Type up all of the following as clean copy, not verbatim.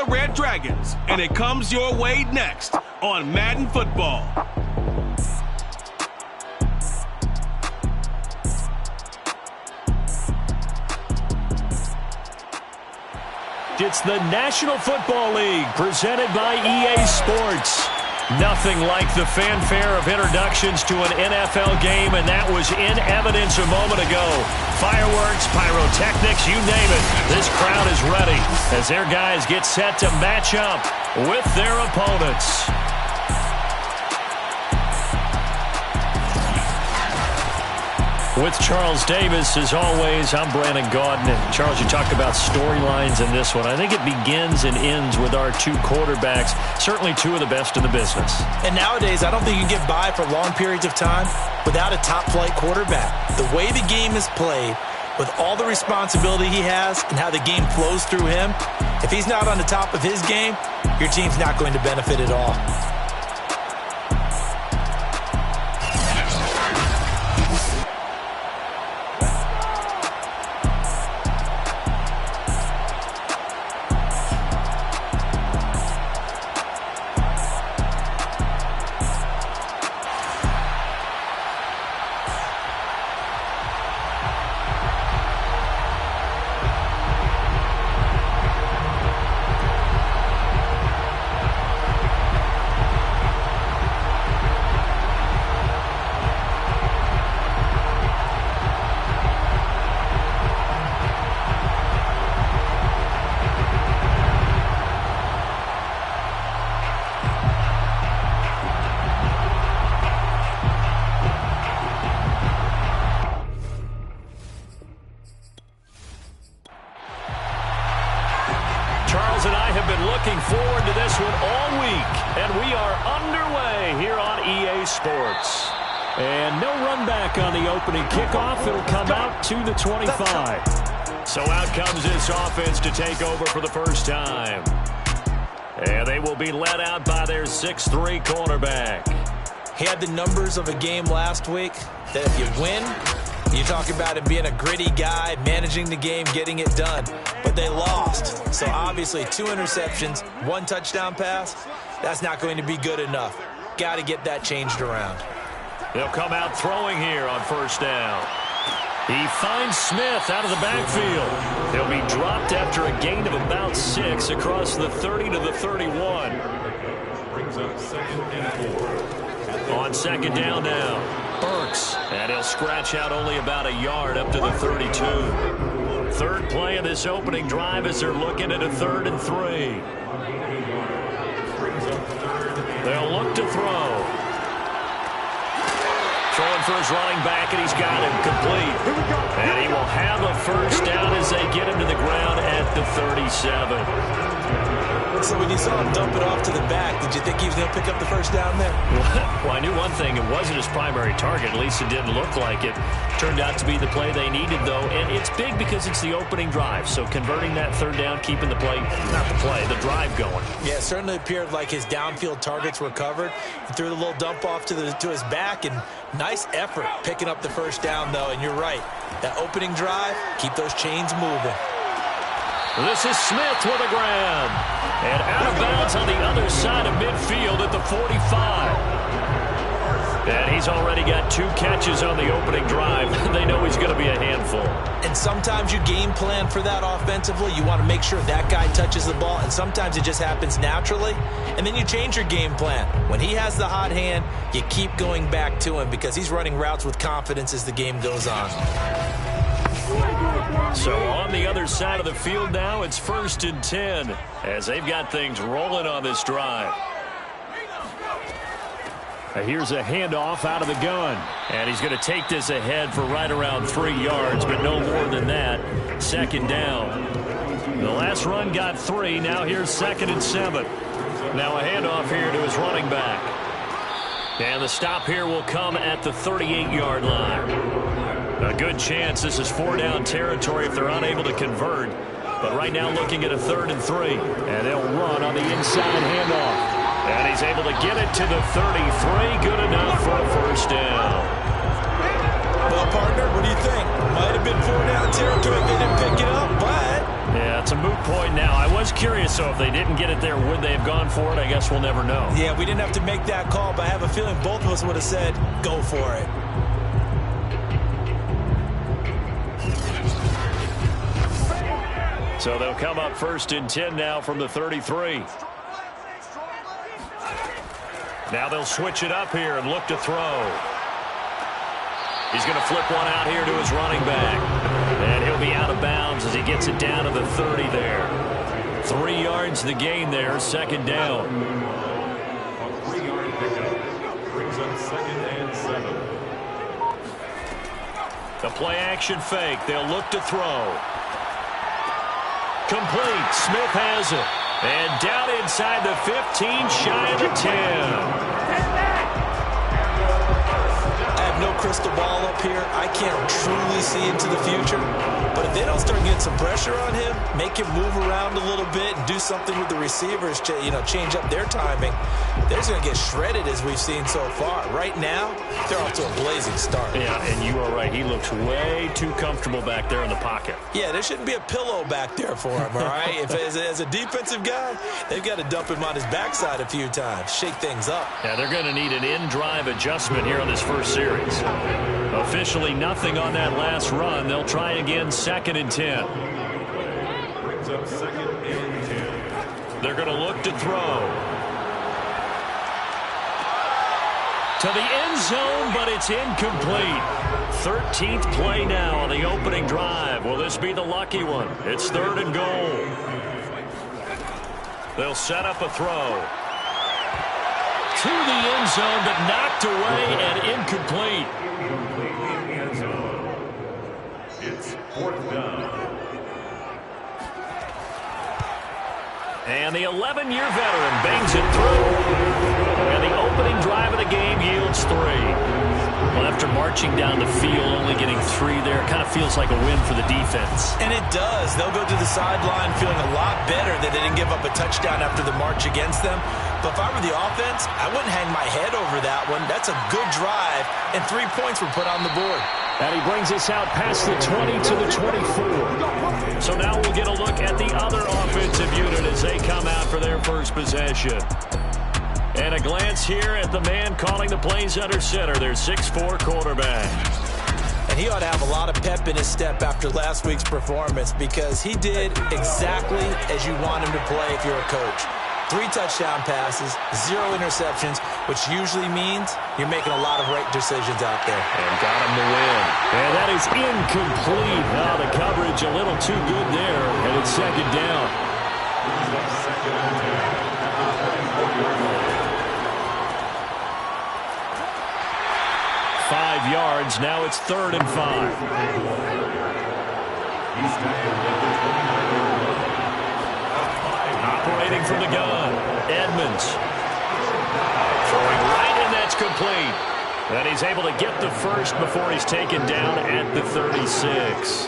the Red Dragons, and it comes your way next on Madden Football. It's the National Football League presented by EA Sports. Nothing like the fanfare of introductions to an NFL game, and that was in evidence a moment ago. Fireworks, pyrotechnics, you name it. This crowd is ready as their guys get set to match up with their opponents. With Charles Davis, as always, I'm Brandon Gaudin. And Charles, you talked about storylines in this one. I think it begins and ends with our two quarterbacks, certainly two of the best in the business. And nowadays, I don't think you can get by for long periods of time without a top-flight quarterback. The way the game is played, with all the responsibility he has and how the game flows through him, if he's not on the top of his game, your team's not going to benefit at all. Charles and I have been looking forward to this one all week, and we are underway here on EA Sports. And no run back on the opening kickoff. It'll come out to the 25. So out comes this offense to take over for the first time. And they will be led out by their 6'3" cornerback. He had the numbers of a game last week that if you win, you talk about him being a gritty guy, managing the game, getting it done. But they lost. So obviously 2 interceptions, 1 touchdown pass, that's not going to be good enough. Got to get that changed around. They'll come out throwing here on first down. He finds Smith out of the backfield. He'll be dropped after a gain of about 6 across the 30 to the 31. Brings up 2nd and 4. On second down now, Burks, and he'll scratch out only about a yard up to the 32. Third play of this opening drive as they're looking at a 3rd and 3. They'll look to throw. Throwing for his running back, and he's got him complete. And he will have a first down as they get him to the ground at the 37. So when you saw him dump it off to the back, did you think he was going to pick up the first down there? Well, I knew one thing. It wasn't his primary target. At least it didn't look like it. Turned out to be the play they needed, though. And it's big because it's the opening drive. So converting that 3rd down, keeping the play, not the play, the drive going. Yeah, it certainly appeared like his downfield targets were covered. He threw the little dump off to his back, and nice effort picking up the first down, though. And you're right. That opening drive, keep those chains moving. This is Smith with a grab. And out of bounds on the other side of midfield at the 45. And he's already got 2 catches on the opening drive. They know he's going to be a handful. And sometimes you game plan for that offensively. You want to make sure that guy touches the ball, and sometimes it just happens naturally. And then you change your game plan. When he has the hot hand, you keep going back to him because he's running routes with confidence as the game goes on. So on the other side of the field now, it's 1st and 10 as they've got things rolling on this drive. Here's a handoff out of the gun. And he's going to take this ahead for right around 3 yards, but no more than that. 2nd down. The last run got 3. Now here's 2nd and 7. Now a handoff here to his running back. And the stop here will come at the 38-yard line. A good chance this is 4-down territory if they're unable to convert. But right now looking at a 3rd and 3. And they'll run on the inside handoff. And he's able to get it to the 33. Good enough for a first down. Well, partner, what do you think? Might have been 4-down territory if they didn't pick it up, but Yeah, it's a moot point now. I was curious, so if they didn't get it there, would they have gone for it? I guess we'll never know. Yeah, we didn't have to make that call, but I have a feeling both of us would have said, go for it. So they'll come up 1st and 10 now from the 33. Now they'll switch it up here and look to throw. He's going to flip one out here to his running back. And he'll be out of bounds as he gets it down to the 30 there. 3 yards the gain there, 2nd down. A 3-yard pickup brings up 2nd and 7. The play action fake. They'll look to throw. Complete. Smith has it. And down inside the 15, shy of the 10. No crystal ball up here. I can't truly see into the future. But if they don't start getting some pressure on him, make him move around a little bit and do something with the receivers, change up their timing, they're going to get shredded as we've seen so far. Right now, they're off to a blazing start. Yeah, and you are right. He looks way too comfortable back there in the pocket. Yeah, there shouldn't be a pillow back there for him, all right? If as a defensive guy, they've got to dump him on his backside a few times, shake things up. Yeah, they're going to need an in-drive adjustment here on this first series. Officially nothing on that last run. They'll try again, 2nd and 10. Brings up 2nd and 10. They're going to look to throw. To the end zone, but it's incomplete. 13th play now on the opening drive. Will this be the lucky one? It's 3rd and goal. They'll set up a throw. To the end zone, but knocked away and incomplete. It's 4th down. And the 11-year veteran bangs it through. And the opening drive of the game yields 3. Well, after marching down the field, only getting 3 there, it kind of feels like a win for the defense. And it does. They'll go to the sideline feeling a lot better that they didn't give up a touchdown after the march against them. But if I were the offense, I wouldn't hang my head over that one. That's a good drive, and 3 points were put on the board. And he brings us out past the 20 to the 24. So now we'll get a look at the other offensive unit as they come out for their first possession. And a glance here at the man calling the plays under center, their 6'4" quarterback. And he ought to have a lot of pep in his step after last week's performance because he did exactly as you want him to play if you're a coach. 3 touchdown passes, 0 interceptions, which usually means you're making a lot of right decisions out there. And got him the win. And that is incomplete. Now the coverage a little too good there, and it's 2nd down. 5 yards. Now it's 3rd and 5. Operating from the gun, Edmonds. Throwing right, and that's complete. And he's able to get the first before he's taken down at the 36.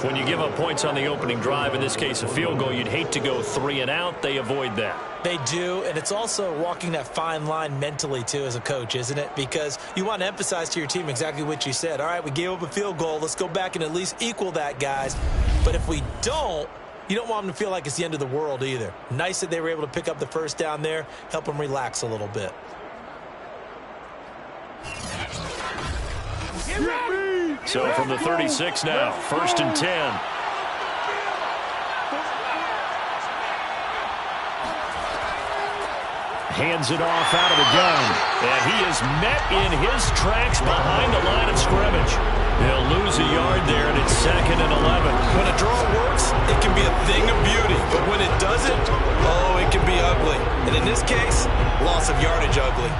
When you give up points on the opening drive, in this case a field goal, you'd hate to go 3 and out. They avoid that. They do, and it's also walking that fine line mentally, too, as a coach, isn't it? Because you want to emphasize to your team exactly what you said. All right, we gave up a field goal. Let's go back and at least equal that, guys. But if we don't, you don't want them to feel like it's the end of the world either. Nice that they were able to pick up the first down there, help them relax a little bit. So from the 36 now, 1st and 10. Hands it off out of the gun. And he is met in his tracks behind the line of scrimmage. They'll lose a yard there, and it's 2nd and 11. When a draw works, it can be a thing of beauty. But when it doesn't, oh, it can be ugly. And in this case, loss of yardage ugly.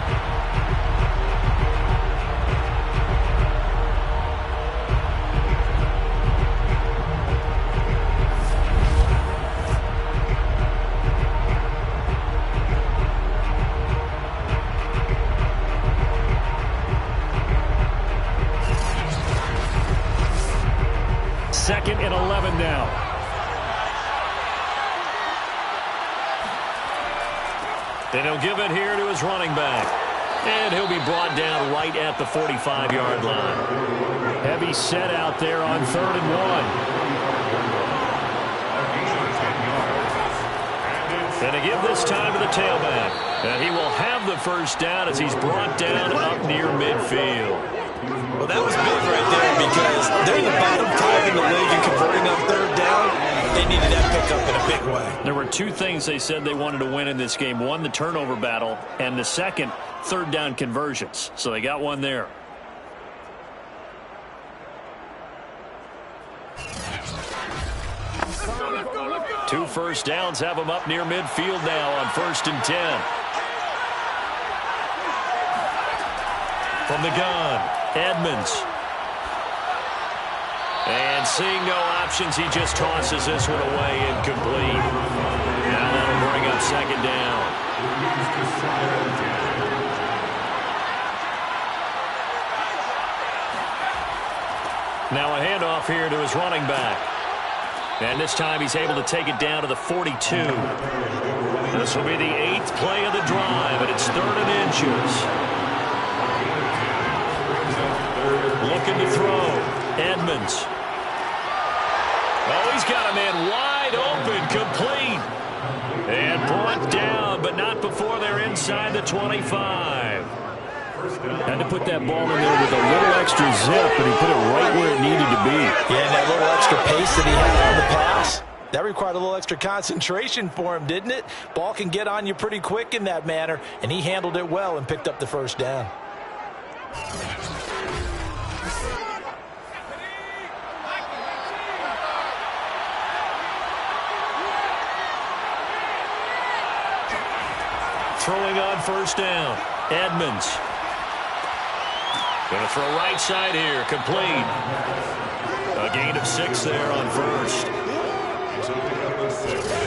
Second and 11 now. Then he'll give it here to his running back. And he'll be brought down right at the 45-yard line. Heavy set out there on 3rd and 1. And to give this time to the tailback. And he will have the first down as he's brought down up near midfield. Well, that was big right there because they're the bottom 5 in the league in converting on third down. They needed that pickup in a big way. There were 2 things they said they wanted to win in this game. One, the turnover battle, and the second, third down conversions. So they got one there. Two first downs have them up near midfield now on 1st and 10. From the gun, Edmonds. And seeing no options, he just tosses this one away incomplete. Now that'll bring up 2nd down. Now a handoff here to his running back. And this time he's able to take it down to the 42. This will be the 8th play of the drive, and it's 3rd and inches. Looking to throw. Edmonds. Oh, he's got a man wide open, complete. And brought down, but not before they're inside the 25. Had to put that ball in there with a little extra zip, but he put it right where it needed to be. Yeah, and that little extra pace that he had on the pass, that required a little extra concentration for him, didn't it? Ball can get on you pretty quick in that manner, and he handled it well and picked up the first down. Throwing on 1st down, Edmonds. Going to throw right side here, complete. A gain of 6 there on 1st.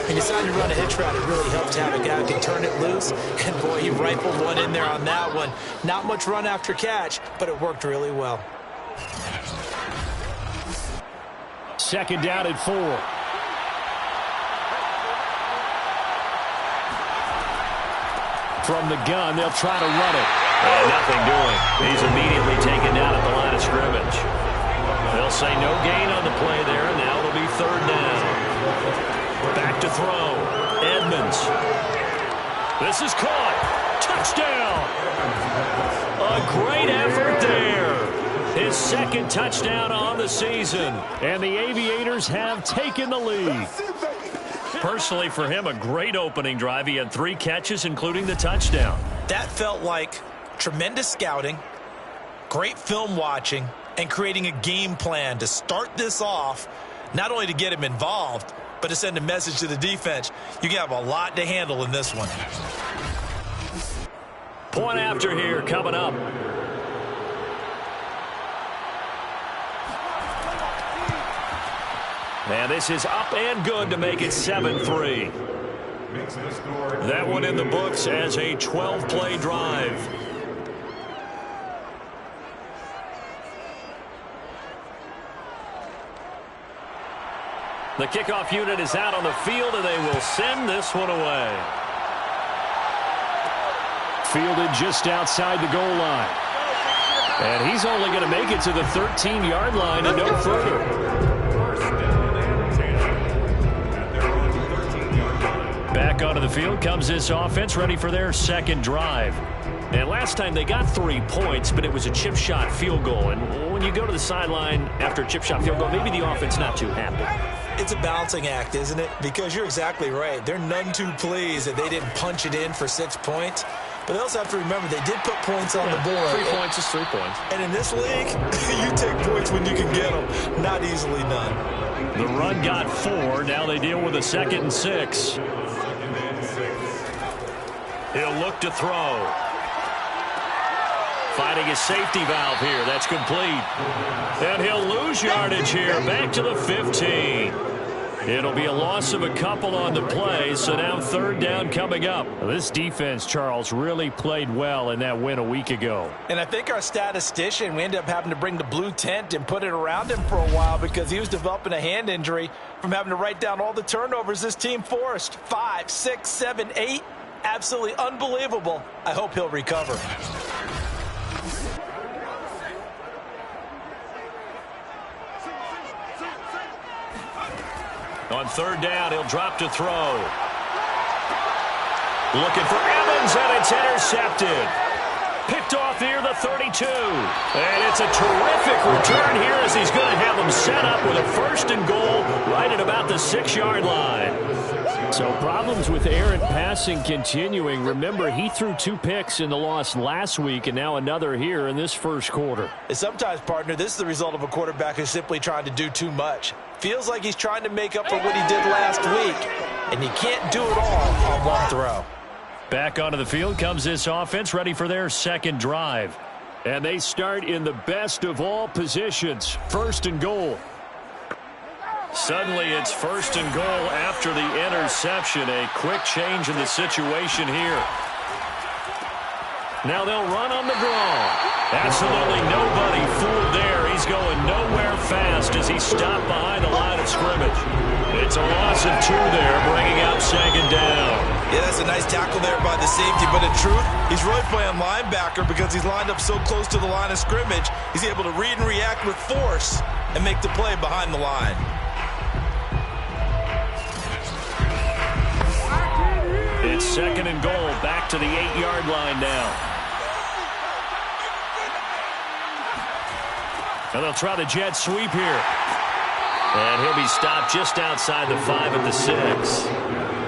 When you decide to run a hitch route, it really helps to have a guy who can turn it loose. And boy, he rifled one in there on that one. Not much run after catch, but it worked really well. 2nd down at 4. From the gun, they'll try to run it. And nothing doing. He's immediately taken down at the line of scrimmage. They'll say no gain on the play there, and now it'll be 3rd down. Back to throw. Edmonds. This is caught. Touchdown. A great effort there. His 2nd touchdown on the season. And the Aviators have taken the lead. Personally, for him, a great opening drive. He had 3 catches, including the touchdown. That felt like tremendous scouting, great film watching, and creating a game plan to start this off, not only to get him involved, but to send a message to the defense. You have a lot to handle in this one. Point after here coming up. And this is up and good to make it 7-3. That one in the books as a 12-play drive. The kickoff unit is out on the field, and they will send this one away. Fielded just outside the goal line. And he's only going to make it to the 13-yard line and no further. Back onto the field comes this offense, ready for their 2nd drive. And last time they got 3 points, but it was a chip shot field goal. And when you go to the sideline after a chip shot field goal, maybe the offense not too happy. It's a balancing act, isn't it? Because you're exactly right. They're none too pleased that they didn't punch it in for 6 points. But they also have to remember they did put points on the board. 3 points is 3 points. And in this league, you take points when you can get them. Not easily done. The run got 4. Now they deal with a 2nd and 6. He'll look to throw. Finding his safety valve here. That's complete. And he'll lose yardage here. Back to the 15. It'll be a loss of a couple on the play, so now 3rd down coming up. This defense, Charles, really played well in that win a week ago. And I think our statistician, we ended up having to bring the blue tent and put it around him for a while because he was developing a hand injury from having to write down all the turnovers this team forced. 5, 6, 7, 8. Absolutely unbelievable. I hope he'll recover. On 3rd down, he'll drop to throw. Looking for Evans, and it's intercepted. Picked off near the 32. And it's a terrific return here as he's going to have them set up with a 1st and goal right at about the 6-yard line. So problems with errant passing continuing. Remember, he threw 2 picks in the loss last week and now another here in this first quarter. And sometimes, partner, this is the result of a quarterback who's simply trying to do too much. Feels like he's trying to make up for what he did last week, and you can't do it all on one throw. Back onto the field comes this offense, ready for their 2nd drive. And they start in the best of all positions, 1st and goal. Suddenly it's 1st and goal after the interception. A quick change in the situation here. Now they'll run on the draw. Absolutely nobody fooled there. He's going nowhere fast as he stopped behind the line of scrimmage. It's a loss of 2 there, bringing out 2nd down. Yeah, that's a nice tackle there by the safety, but in truth, he's really playing linebacker because he's lined up so close to the line of scrimmage. He's able to read and react with force and make the play behind the line. It's 2nd and goal, back to the 8-yard line now. And they'll try the jet sweep here. And he'll be stopped just outside the 5 at the 6.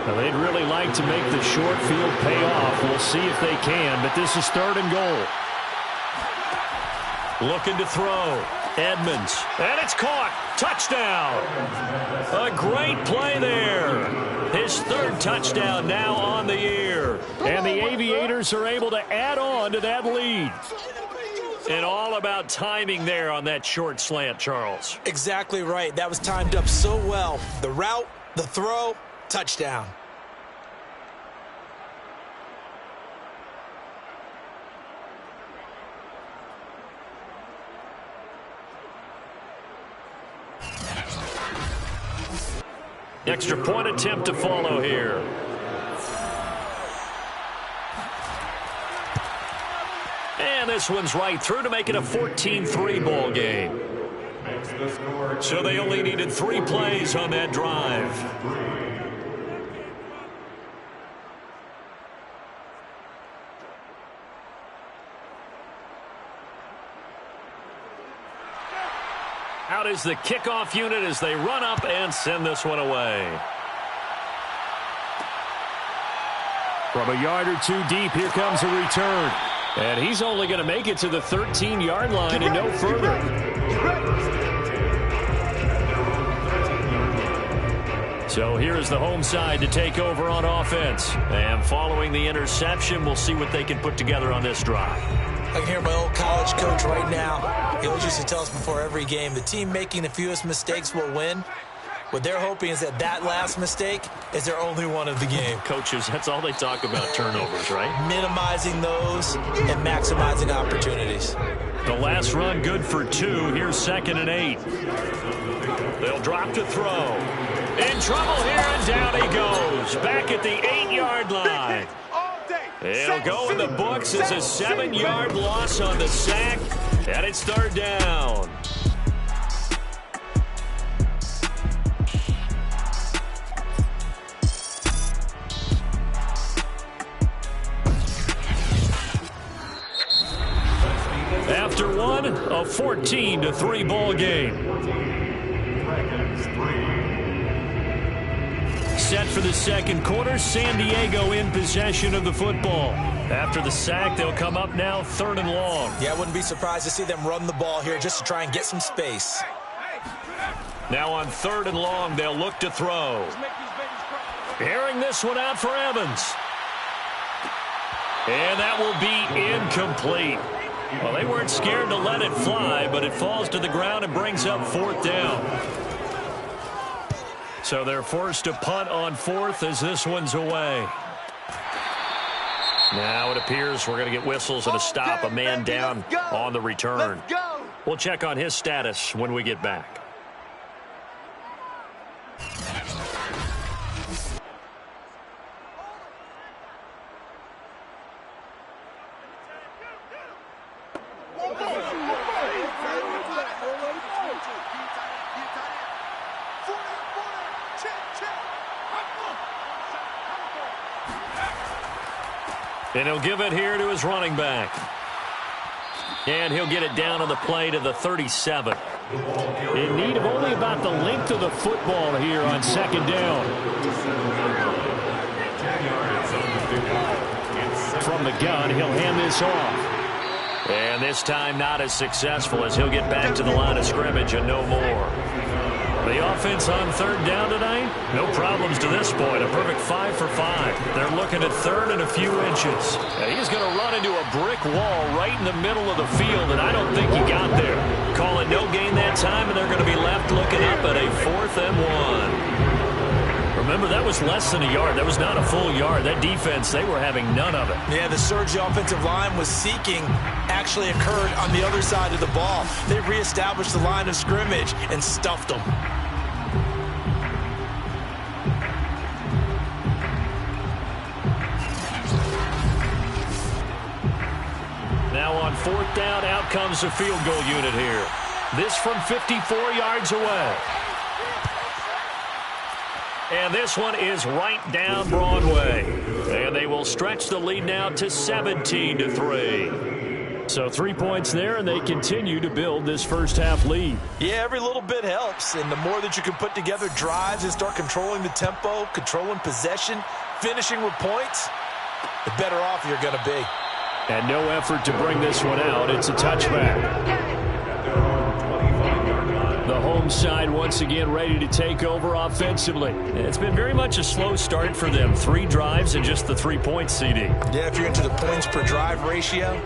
Now, they'd really like to make the short field pay off. We'll see if they can, but this is 3rd and goal. Looking to throw. Edmonds. And it's caught. Touchdown. A great play there. His 3rd touchdown now on the year. And the Aviators are able to add on to that lead. And all about timing there on that short slant, Charles. Exactly right. That was timed up so well. The route, the throw, touchdown. Extra point attempt to follow here. And this one's right through to make it a 14-3 ball game. So they only needed 3 plays on that drive. Out is the kickoff unit as they run up and send this one away. From a yard or 2 deep, here comes a return. And he's only going to make it to the 13-yard line and no further. So here's the home side to take over on offense. And following the interception, we'll see what they can put together on this drive. I can hear my old college coach right now. He always used to tell us before every game, the team making the fewest mistakes will win. What they're hoping is that that last mistake is their only one of the game. Coaches, that's all they talk about, turnovers, right? Minimizing those and maximizing opportunities. The last run good for 2. Here's 2nd and 8. They'll drop to throw. In trouble here, and down he goes. Back at the 8-yard line. He'll go in the books as a 7-yard loss on the sack, and it's 3rd down. After one, a 14-3 ball game. Set for the 2nd quarter, San Diego in possession of the football. After the sack, they'll come up now 3rd and long. Yeah, I wouldn't be surprised to see them run the ball here just to try and get some space. Now on 3rd and long, they'll look to throw. Airing this one out for Evans. And that will be incomplete. Well, they weren't scared to let it fly, but it falls to the ground and brings up 4th down. So they're forced to punt on 4th as this one's away. Now it appears we're going to get whistles and a stop, a man down on the return. We'll check on his status when we get back. And he'll give it here to his running back. And he'll get it down on the play to the 37. In need of only about the length of the football here on second down. From the gun, he'll hand this off. And this time not as successful as he'll get back to the line of scrimmage and no more. The offense on third down tonight, no problems to this point. A perfect 5 for 5. They're looking at third and a few inches. And he's going to run into a brick wall right in the middle of the field, and I don't think he got there. Call it no gain that time, and they're going to be left looking up at a 4th and 1. Remember, that was less than a yard. That was not a full yard. That defense, they were having none of it. Yeah, the surge the offensive line was seeking actually occurred on the other side of the ball. They reestablished the line of scrimmage and stuffed them. Now on 4th down, out comes the field goal unit here. This from 54 yards away. And this one is right down Broadway. And they will stretch the lead now to 17-3. So 3 points there, and they continue to build this first half lead. Yeah, every little bit helps. And the more that you can put together drives and start controlling the tempo, controlling possession, finishing with points, the better off you're going to be. And no effort to bring this one out. It's a touchback. The home side once again ready to take over offensively. It's been very much a slow start for them. 3 drives and just the 3 points, CD. Yeah, if you're into the points per drive ratio,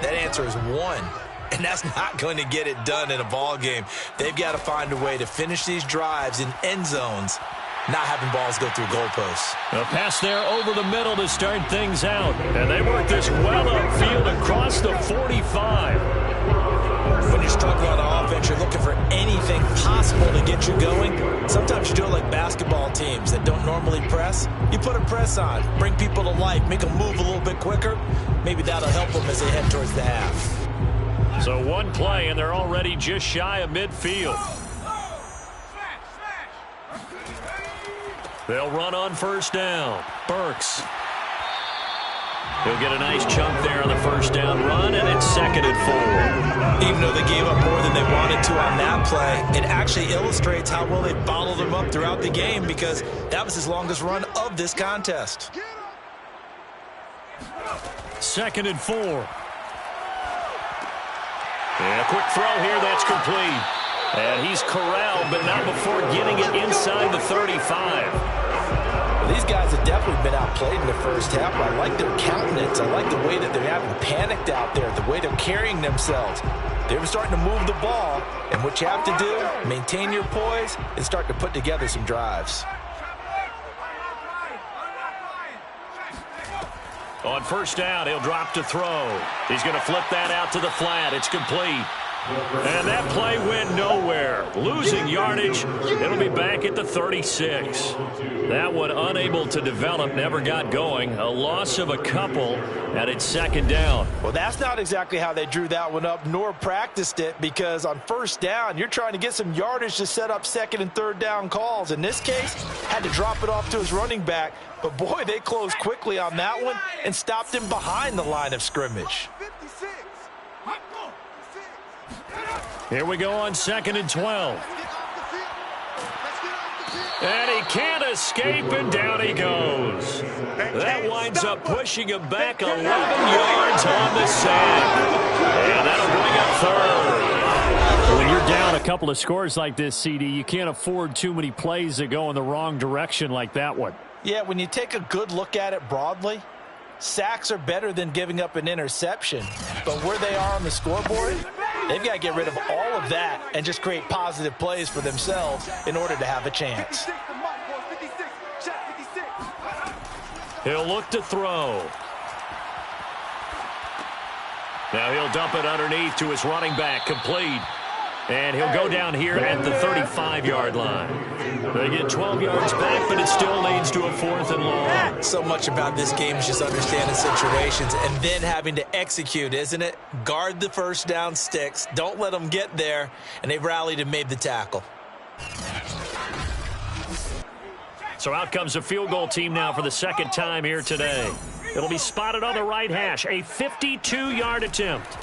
that answer is 1. And that's not going to get it done in a ball game. They've got to find a way to finish these drives in end zones, not having balls go through goalposts. A pass there over the middle to start things out. And they work this well upfield across the 45. When you're struggling on offense, you're looking for anything possible to get you going. Sometimes you do it like basketball teams that don't normally press. You put a press on, bring people to life, make them move a little bit quicker. Maybe that'll help them as they head towards the half. So one play, and they're already just shy of midfield. They'll run on 1st down. Burks. He'll get a nice chunk there on the 1st down run, and it's 2nd and 4. Even though they gave up more than they wanted to on that play, it actually illustrates how well they bottled them up throughout the game, because that was his longest run of this contest. 2nd and 4. And a quick throw here, that's complete. And he's corralled, but not before getting it inside the 35. Well, these guys have definitely been outplayed in the first half. I like their countenance. I like the way that they're having panicked out there, the way they're carrying themselves. They're starting to move the ball, and what you have to do, maintain your poise and start to put together some drives. On 1st down, he'll drop to throw. He's going to flip that out to the flat. It's complete. And that play went nowhere. Losing yardage. It'll be back at the 36. That one unable to develop, never got going. A loss of a couple, and it's 2nd down. Well, that's not exactly how they drew that one up, nor practiced it, because on 1st down, you're trying to get some yardage to set up 2nd and 3rd down calls. In this case, had to drop it off to his running back. But, boy, they closed quickly on that one and stopped him behind the line of scrimmage. Here we go on 2nd and 12. And he can't escape, and down he goes. That winds up pushing him back 11 yards on the sack. And that'll bring up 3rd. When you're down a couple of scores like this, CD, you can't afford too many plays that go in the wrong direction like that one. Yeah, when you take a good look at it broadly, sacks are better than giving up an interception. But where they are on the scoreboard, they've got to get rid of all of that and just create positive plays for themselves in order to have a chance. He'll look to throw. Now he'll dump it underneath to his running back, complete. And he'll go down here at the 35-yard line. They get 12 yards back, but it still leads to a 4th and long. So much about this game is just understanding situations and then having to execute, isn't it? Guard the 1st down sticks. Don't let them get there. And they've rallied and made the tackle. So out comes the field goal team now for the 2nd time here today. It'll be spotted on the right hash. A 52-yard attempt.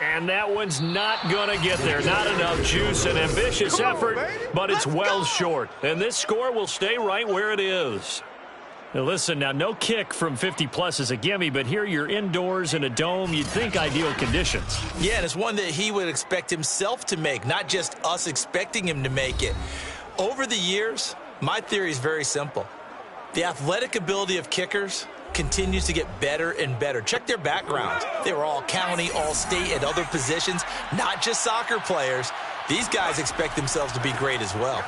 And that one's not going to get there. Not enough juice. An ambitious effort, but it's well short. And this score will stay right where it is. Now listen, now no kick from 50-plus is a gimme, but here you're indoors in a dome. You'd think ideal conditions. Yeah, and it's one that he would expect himself to make, not just us expecting him to make it. Over the years, my theory is very simple. The athletic ability of kickers continues to get better and better. Check their backgrounds. They were all county, all state, at other positions, not just soccer players. These guys expect themselves to be great as well.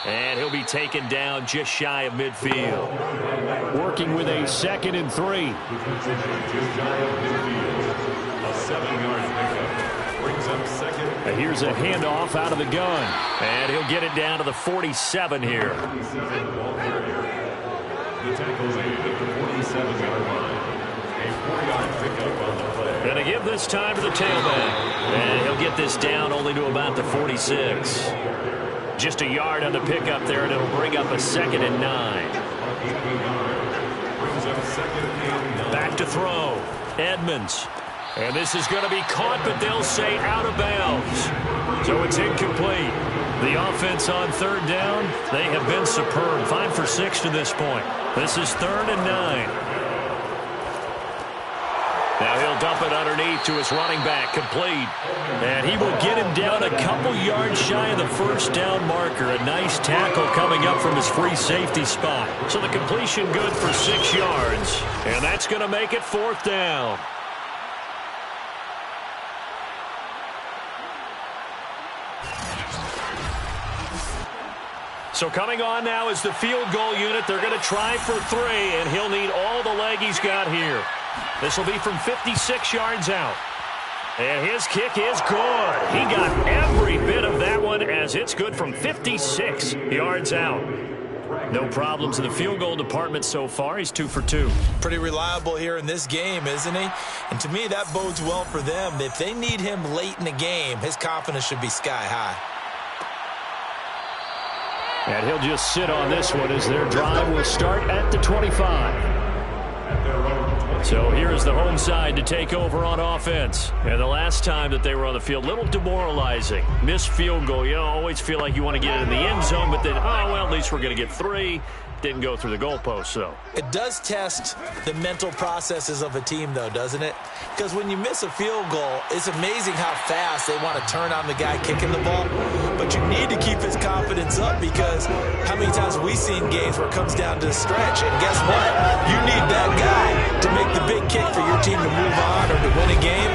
And he'll be taken down just shy of midfield. Working with a 2nd and 3. A 7-yard pickup brings up 2nd. And here's a handoff out of the gun. And he'll get it down to the 47 here. The tackle's made at the 47-yard line. A 4-yard pickup on the play. Going to give this time to the tailback. And he'll get this down only to about the 46. Just a yard on the pickup there, and it'll bring up a 2nd and 9. Brings up 2nd and 9. Back to throw. Edmonds. And this is going to be caught, but they'll say out of bounds. So it's incomplete. The offense on 3rd down, they have been superb. 5 for 6 to this point. This is 3rd and 9. Now he'll dump it underneath to his running back, complete. And he will get him down a couple yards shy of the 1st down marker. A nice tackle coming up from his free safety spot. So the completion good for 6 yards. And that's going to make it 4th down. So coming on now is the field goal unit. They're going to try for 3, and he'll need all the leg he's got here. This will be from 56 yards out. And his kick is good. He got every bit of that one as it's good from 56 yards out. No problems in the field goal department so far. He's 2 for 2. Pretty reliable here in this game, isn't he? And to me, that bodes well for them. If they need him late in the game, his confidence should be sky high. And he'll just sit on this one as their drive will start at the 25. So here's the home side to take over on offense. And the last time that they were on the field, a little demoralizing. Missed field goal. You always feel like you want to get it in the end zone, but then, oh, well, at least we're going to get 3. Didn't go through the goalpost, though. It does test the mental processes of a team, though, doesn't it? Because when you miss a field goal, it's amazing how fast they want to turn on the guy kicking the ball. But you need to keep his confidence up, because how many times have we seen games where it comes down to the stretch? And guess what? You need that guy to make the big kick for your team to move on or to win a game.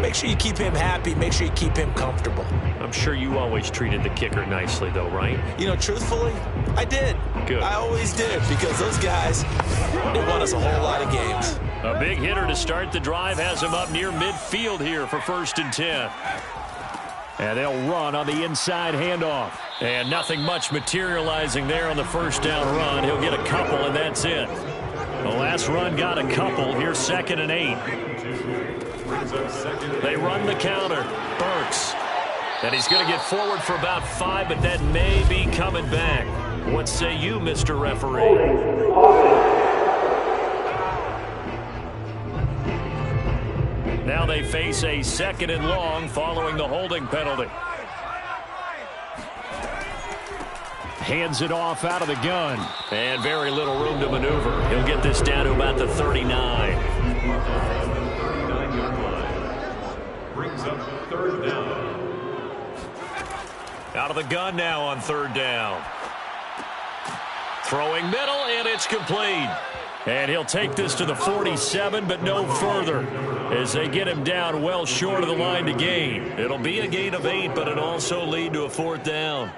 Make sure you keep him happy. Make sure you keep him comfortable. I'm sure you always treated the kicker nicely, though, right? You know, truthfully, I did. Good. I always did, because those guys, they won us a whole lot of games. A big hitter to start the drive has him up near midfield here for 1st and 10. And they'll run on the inside handoff. And nothing much materializing there on the 1st down run. He'll get a couple, and that's it. The last run got a couple. Here's 2nd and 8. They run the counter. Burks. And he's going to get forward for about 5, but that may be coming back. What say you, Mr. Referee? Now they face a 2nd and long following the holding penalty. Hands it off out of the gun. And very little room to maneuver. He'll get this down to about the 39. Brings up 3rd down. Out of the gun now on 3rd down. Throwing middle, and it's complete. And he'll take this to the 47, but no further, as they get him down well short of the line to gain. It'll be a gain of 8, but it'll also lead to a 4th down.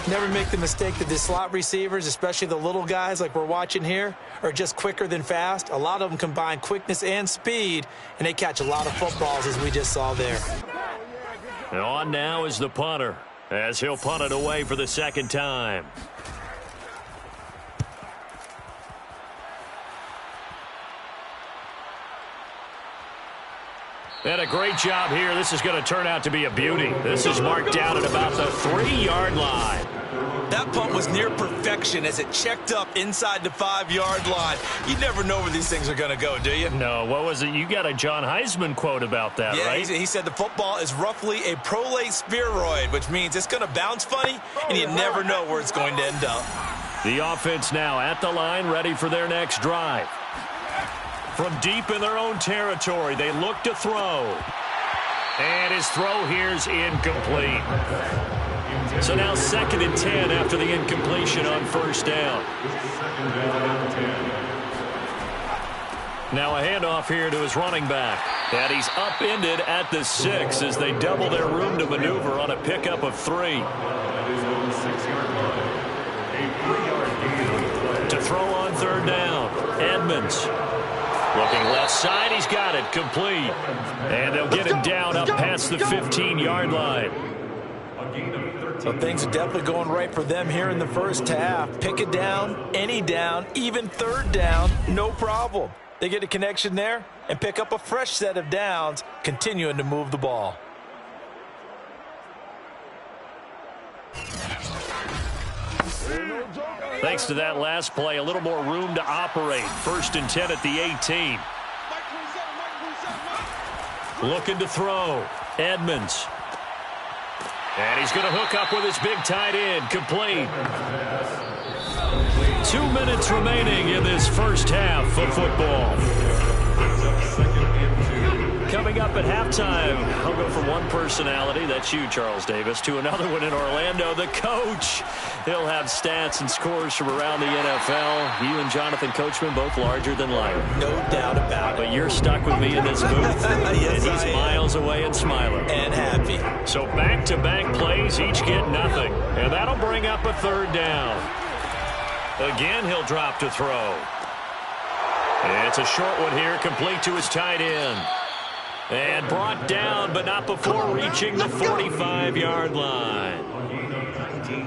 Never make the mistake that the slot receivers, especially the little guys like we're watching here, are just quicker than fast. A lot of them combine quickness and speed, and they catch a lot of footballs, as we just saw there. And on now is the punter, as he'll punt it away for the 2nd time. And a great job here. This is going to turn out to be a beauty. This is marked down at about the 3-yard line. That that punt was near perfection as it checked up inside the 5-yard line. You never know where these things are going to go, do you? No, what was it? You got a John Heisman quote about that, right? Yeah, he said the football is roughly a prolate spheroid, which means it's going to bounce funny, and you never know where it's going to end up. The offense now at the line, ready for their next drive. From deep in their own territory, they look to throw. And his throw here's incomplete. So now 2nd and 10 after the incompletion on first down. Now a handoff here to his running back. And he's upended at the 6 as they double their room to maneuver on a pickup of 3. To throw on 3rd down, Edmonds. Looking left side, he's got it, complete. And they'll get him down up past the 15-yard line. So things are definitely going right for them here in the first half. Pick it down, any down, even 3rd down, no problem. They get a connection there and pick up a fresh set of downs, continuing to move the ball. Thanks to that last play, a little more room to operate. 1st and 10 at the 18. Looking to throw. Edmonds. And he's going to hook up with his big tight end. Complete. 2 minutes remaining in this first half of football. Coming up at halftime, I'll go from one personality, that's you, Charles Davis, to another one in Orlando, the coach. He'll have stats and scores from around the NFL. You and Jonathan Coachman, both larger than life. No doubt about it. But you're stuck with me in this booth. Yes, and he's miles away and smiling. And happy. So back-to-back plays, each get nothing. And that'll bring up a 3rd down. Again, he'll drop to throw. It's a short one here, complete to his tight end. And brought down, but not before reaching the 45-yard line.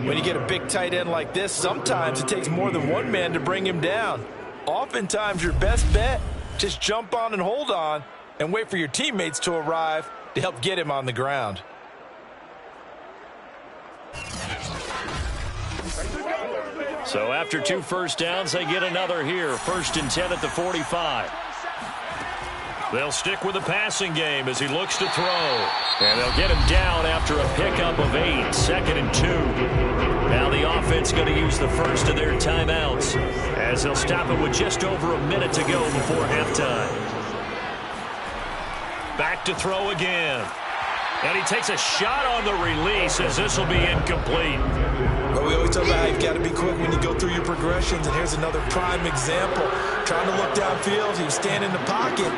When you get a big tight end like this, sometimes it takes more than one man to bring him down. Oftentimes, your best bet, just jump on and hold on and wait for your teammates to arrive to help get him on the ground. So after 2 first downs, they get another here. 1st and 10 at the 45. They'll stick with the passing game as he looks to throw. And they'll get him down after a pickup of 8. 2nd and 2. Now the offense going to use the first of their timeouts as they'll stop it with just over a minute to go before halftime. Back to throw again. And he takes a shot on the release as this will be incomplete. Well, we always talk about how you've got to be quick when you go through your progressions, and here's another prime example. Trying to look downfield, he was standing in the pocket,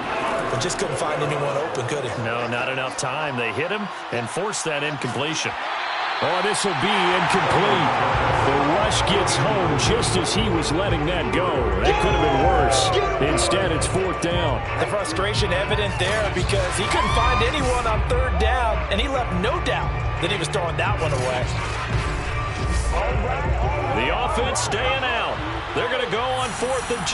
but just couldn't find anyone open, could he? No, not enough time. They hit him and forced that incompletion. Oh, this will be incomplete. The rush gets home just as he was letting that go. That could have been worse. Instead, it's 4th down. The frustration evident there because he couldn't find anyone on 3rd down, and he left no doubt that he was throwing that one away. The offense staying out. They're going to go on 4th and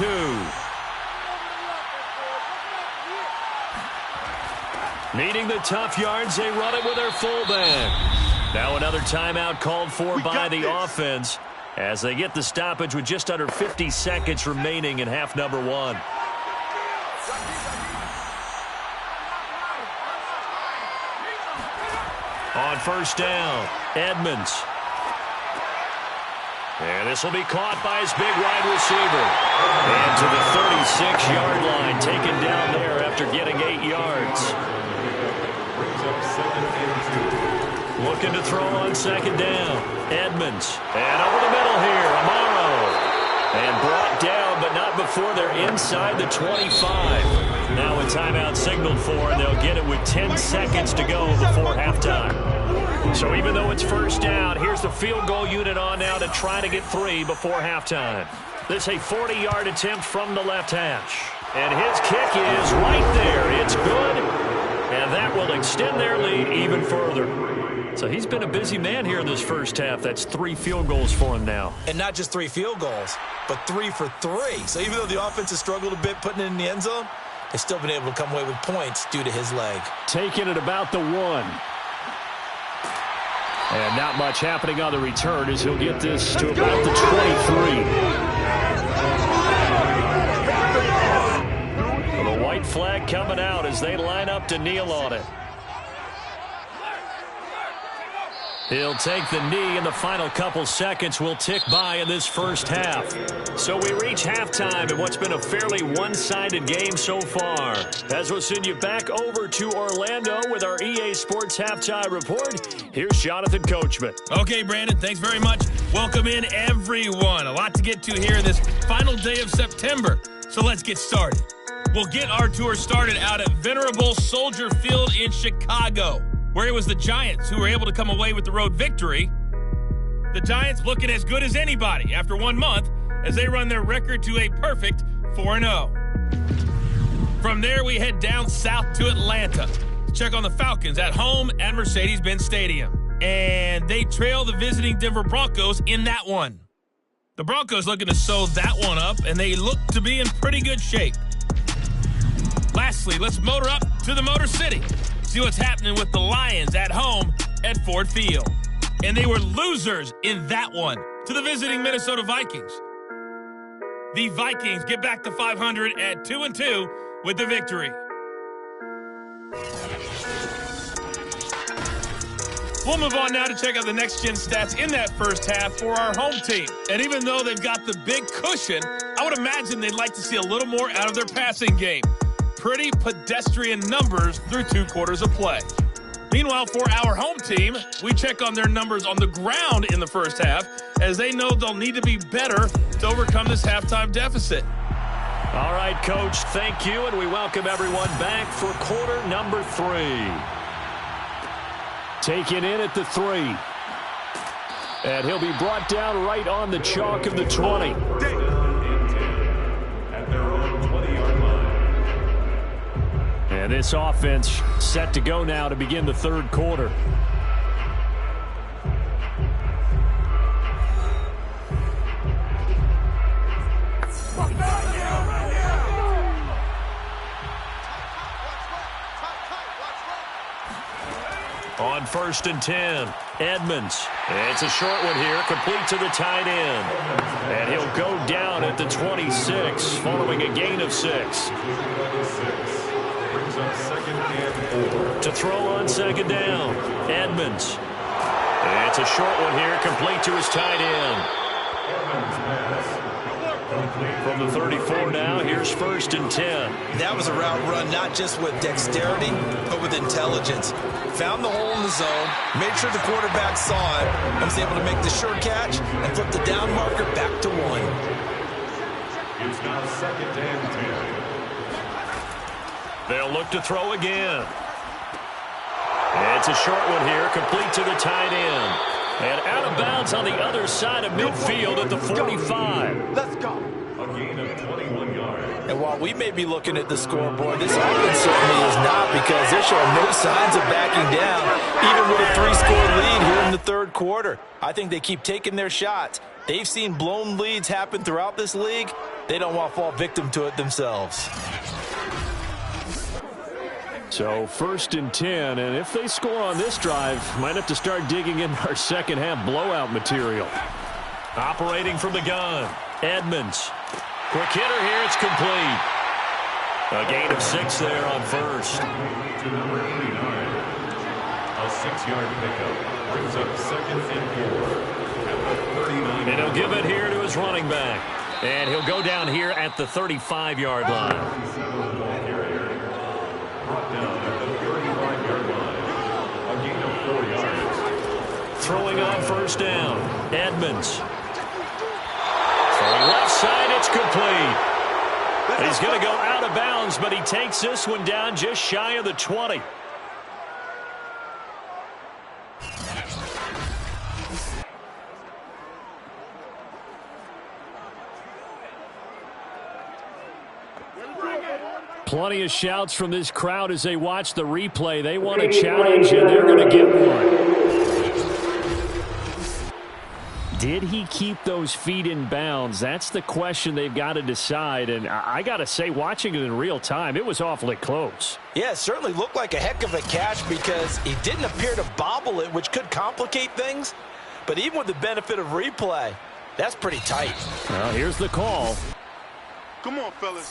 2. Needing the tough yards, they run it with their fullback. Now another timeout called for by the offense as they get the stoppage with just under 50 seconds remaining in half number 1. On 1st down, Edmonds. And this will be caught by his big wide receiver. And to the 36-yard line, taken down there after getting 8 yards. Looking to throw on 2nd down. Edmonds. And over the middle here, Amaro. And brought down, but not before they're inside the 25. Now a timeout signaled for, and they'll get it with 10 seconds to go before halftime. So even though it's 1st down, here's the field goal unit on now to try to get 3 before halftime. This a 40-yard attempt from the left hash. And his kick is right there. It's good. And that will extend their lead even further. So he's been a busy man here in this first half. That's 3 field goals for him now. And not just 3 field goals, but 3 for 3. So even though the offense has struggled a bit putting it in the end zone, they've still been able to come away with points due to his leg. Taking it about the 1. And not much happening on the return as he'll get this to about the 23. The white flag coming out as they line up to kneel on it. He'll take the knee, and the final couple seconds will tick by in this first half. So we reach halftime in what's been a fairly one-sided game so far. As we'll send you back over to Orlando with our EA Sports Halftime Report, here's Jonathan Coachman. Okay, Brandon, thanks very much. Welcome in, everyone. A lot to get to here this final day of September. So let's get started. We'll get our tour started out at Venerable Soldier Field in Chicago, where it was the Giants who were able to come away with the road victory. The Giants looking as good as anybody after 1 month as they run their record to a perfect 4-0. From there, we head down south to Atlanta to check on the Falcons at home at Mercedes-Benz Stadium. And they trail the visiting Denver Broncos in that one. The Broncos looking to sew that one up, and they look to be in pretty good shape. Lastly, let's motor up to the Motor City. See what's happening with the Lions at home at Ford Field. And they were losers in that one to the visiting Minnesota Vikings. The Vikings get back to 500 at 2-2 with the victory. We'll move on now to check out the next-gen stats in that first half for our home team. And even though they've got the big cushion, I would imagine they'd like to see a little more out of their passing game. Pretty pedestrian numbers through 2 quarters of play. Meanwhile, for our home team, we check on their numbers on the ground in the first half, as they know they'll need to be better to overcome this halftime deficit. All right, Coach, thank you, and we welcome everyone back for quarter number 3. Taken in at the 3. And he'll be brought down right on the chalk of the 20. At their own 20-yard line. And this offense set to go now to begin the third quarter. On 1st and 10, Edmonds. It's a short one here, complete to the tight end. And he'll go down at the 26, following a gain of 6. Brings up 2nd and 4. To throw on 2nd down, Edmonds. It's a short one here, complete to his tight end. From the 34 now, here's 1st and 10. That was a route run not just with dexterity, but with intelligence. Found the hole in the zone, made sure the quarterback saw it, and was able to make the sure catch and flip the down marker back to 1. It's now 2nd and 10. They'll look to throw again. It's a short one here, complete to the tight end. And out of bounds on the other side of midfield at the 45. Let's go. A gain of 21 yards. And while we may be looking at the scoreboard, this offense certainly is not, because they're showing no signs of backing down, even with a 3-score lead here in the third quarter. I think they keep taking their shots. They've seen blown leads happen throughout this league. They don't want to fall victim to it themselves. So 1st and 10, and if they score on this drive, might have to start digging in our second half blowout material. Operating from the gun, Edmonds. Quick hitter here, it's complete. A gain of 6 there on 1st. To number 89. A 6-yard pickup brings up 2nd and 4. At the 39. And he'll give it here to his running back. And he'll go down here at the 35-yard line. Brought down at the 35-yard line. A gain of 4 yards. Throwing on 1st down, Edmonds. Throwing left side, it's complete. He's going to go out of bounds, but he takes this one down just shy of the 20. Plenty of shouts from this crowd as they watch the replay. They want a challenge, and they're going to get one. Did he keep those feet in bounds? That's the question they've got to decide. And I got to say, watching it in real time, it was awfully close. Yeah, it certainly looked like a heck of a catch because he didn't appear to bobble it, which could complicate things. But even with the benefit of replay, that's pretty tight. Well, here's the call. Come on, fellas.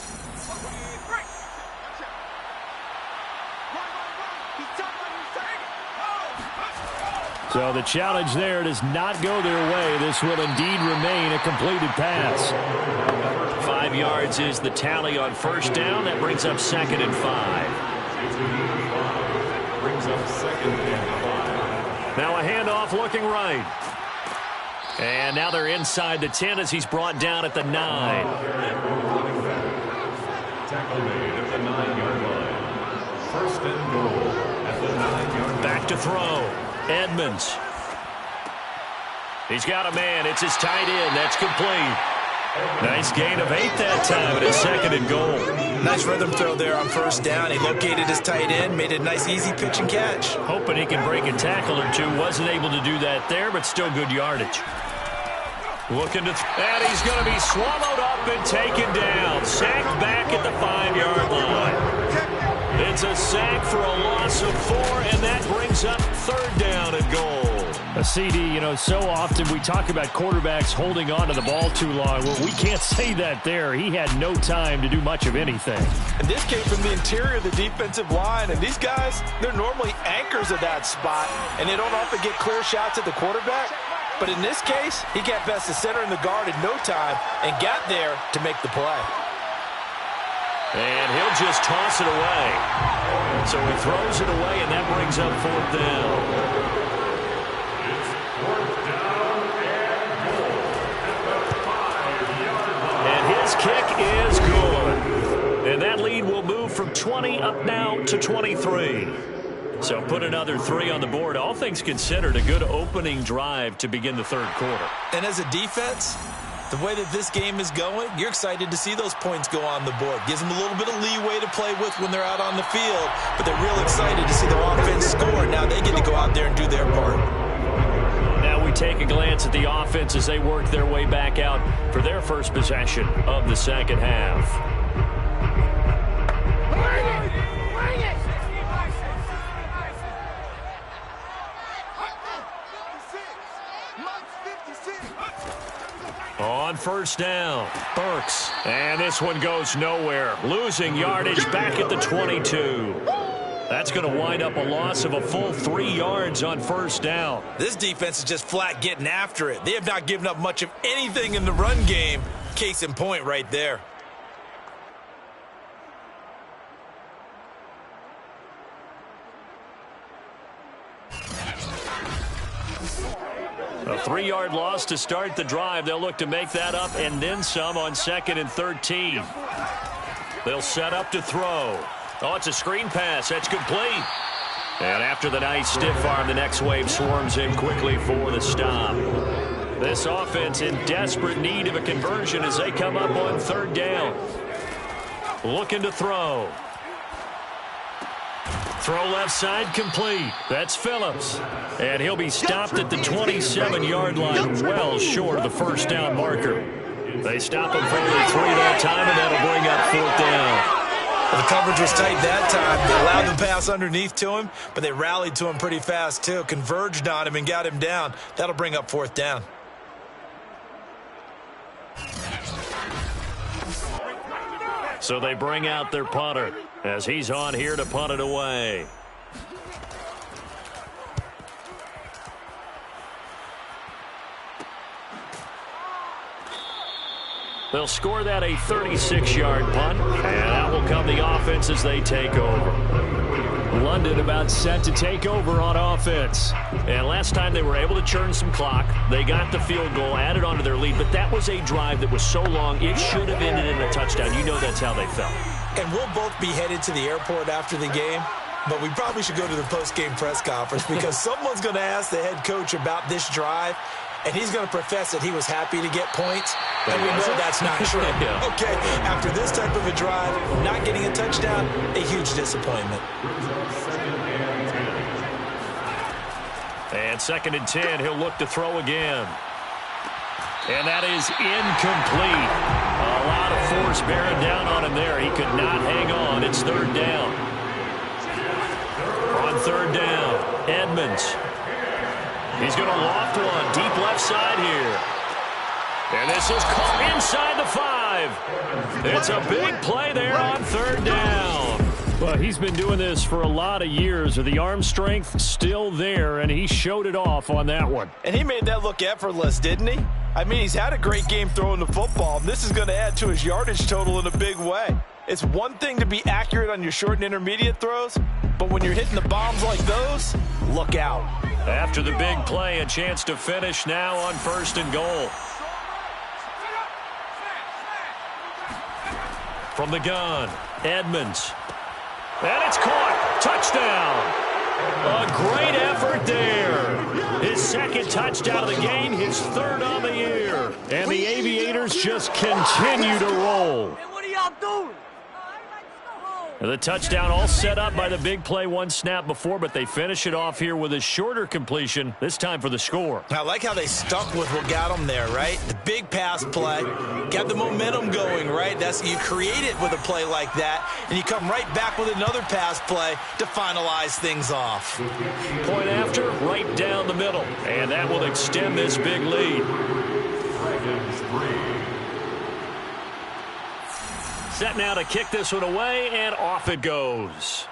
So the challenge there does not go their way. This will indeed remain a completed pass. 5 yards is the tally on first down. That brings up 2nd and 5. Brings up 2nd and 5. Now a handoff looking right. And now they're inside the 10 as he's brought down at the 9. Tackle made at the 9-yard line. 1st and goal at the 9-yard line. Back to throw. Edmonds. He's got a man. It's his tight end. That's complete. Nice gain of 8 that time, and it's 2nd and goal. Nice rhythm throw there on first down. He located his tight end, made a nice easy pitch and catch. Hoping he can break a tackle or two. Wasn't able to do that there, but still good yardage. Looking to and he's going to be swallowed up and taken down. Sacked back at the 5-yard line. It's a sack for a loss of 4, and that brings up 3rd down and goal. A CD, so often we talk about quarterbacks holding on to the ball too long. Well, we can't say that there. He had no time to do much of anything. And this came from the interior of the defensive line, and these guys, they're normally anchors of that spot, and they don't often get clear shots at the quarterback. But in this case, he got past the center and the guard in no time and got there to make the play. And he'll just toss it away. So he throws it away, and that brings up 4th down. It's 4th down and goal at the 5-yard line. And his kick is good. And that lead will move from 20 up now to 23. So put another 3 on the board. All things considered, a good opening drive to begin the 3rd quarter. And as a defense, the way that this game is going, you're excited to see those points go on the board. Gives them a little bit of leeway to play with when they're out on the field, but they're real excited to see their offense score. Now they get to go out there and do their part. Now we take a glance at the offense as they work their way back out for their first possession of the 2nd half. On first down, Burks. And this one goes nowhere. Losing yardage back at the 22. That's going to wind up a loss of a full 3 yards on first down. This defense is just flat getting after it. They have not given up much of anything in the run game. Case in point right there. A 3-yard loss to start the drive. They'll look to make that up and then some on 2nd and 13. They'll set up to throw. Oh, it's a screen pass. That's complete. And after the nice stiff arm, the next wave swarms in quickly for the stop. This offense in desperate need of a conversion as they come up on 3rd down. Looking to throw. Throw left side complete. That's Phillips. And he'll be stopped at the 27-yard line, well short of the first down marker. They stop him for only 3 that time, and that'll bring up 4th down. Well, the coverage was tight that time. They allowed the pass underneath to him, but they rallied to him pretty fast, too. Converged on him and got him down. That'll bring up 4th down. So they bring out their punter as he's on here to punt it away. They'll score that a 36-yard punt, and that will come the offense as they take over. London about set to take over on offense. And last time they were able to churn some clock. They got the field goal, added onto their lead, but that was a drive that was so long it should have ended in a touchdown. You know that's how they felt. And we'll both be headed to the airport after the game, but we probably should go to the post-game press conference because someone's going to ask the head coach about this drive, and he's going to profess that he was happy to get points, and we know that's not true. Yeah. Okay, after this type of a drive, not getting a touchdown, a huge disappointment. And 2nd and 10, he'll look to throw again. And that is incomplete. A lot of force bearing down on him there. He could not hang on. It's third down. On third down, Edmonds. He's going to loft one. Deep left side here. And this is caught inside the 5. It's a big play there on third down. Well, he's been doing this for a lot of years. The arm strength still there, and he showed it off on that one. And he made that look effortless, didn't he? I mean, he's had a great game throwing the football. This is going to add to his yardage total in a big way. It's one thing to be accurate on your short and intermediate throws, but when you're hitting the bombs like those, look out. After the big play, a chance to finish now on first and goal. From the gun, Edmonds. And it's caught. Touchdown. A great effort there. His second touchdown of the game, his third on the year. And the Aviators just continue to roll. Hey, what are y'all doing? The touchdown all set up by the big play one snap before, but they finish it off here with a shorter completion, this time for the score. I like how they stuck with what got them there, right? The big pass play, got the momentum going, right? You create it with a play like that, and you come right back with another pass play to finalize things off. Point after, right down the middle, and that will extend this big lead. Set now to kick this one away, and off it goes.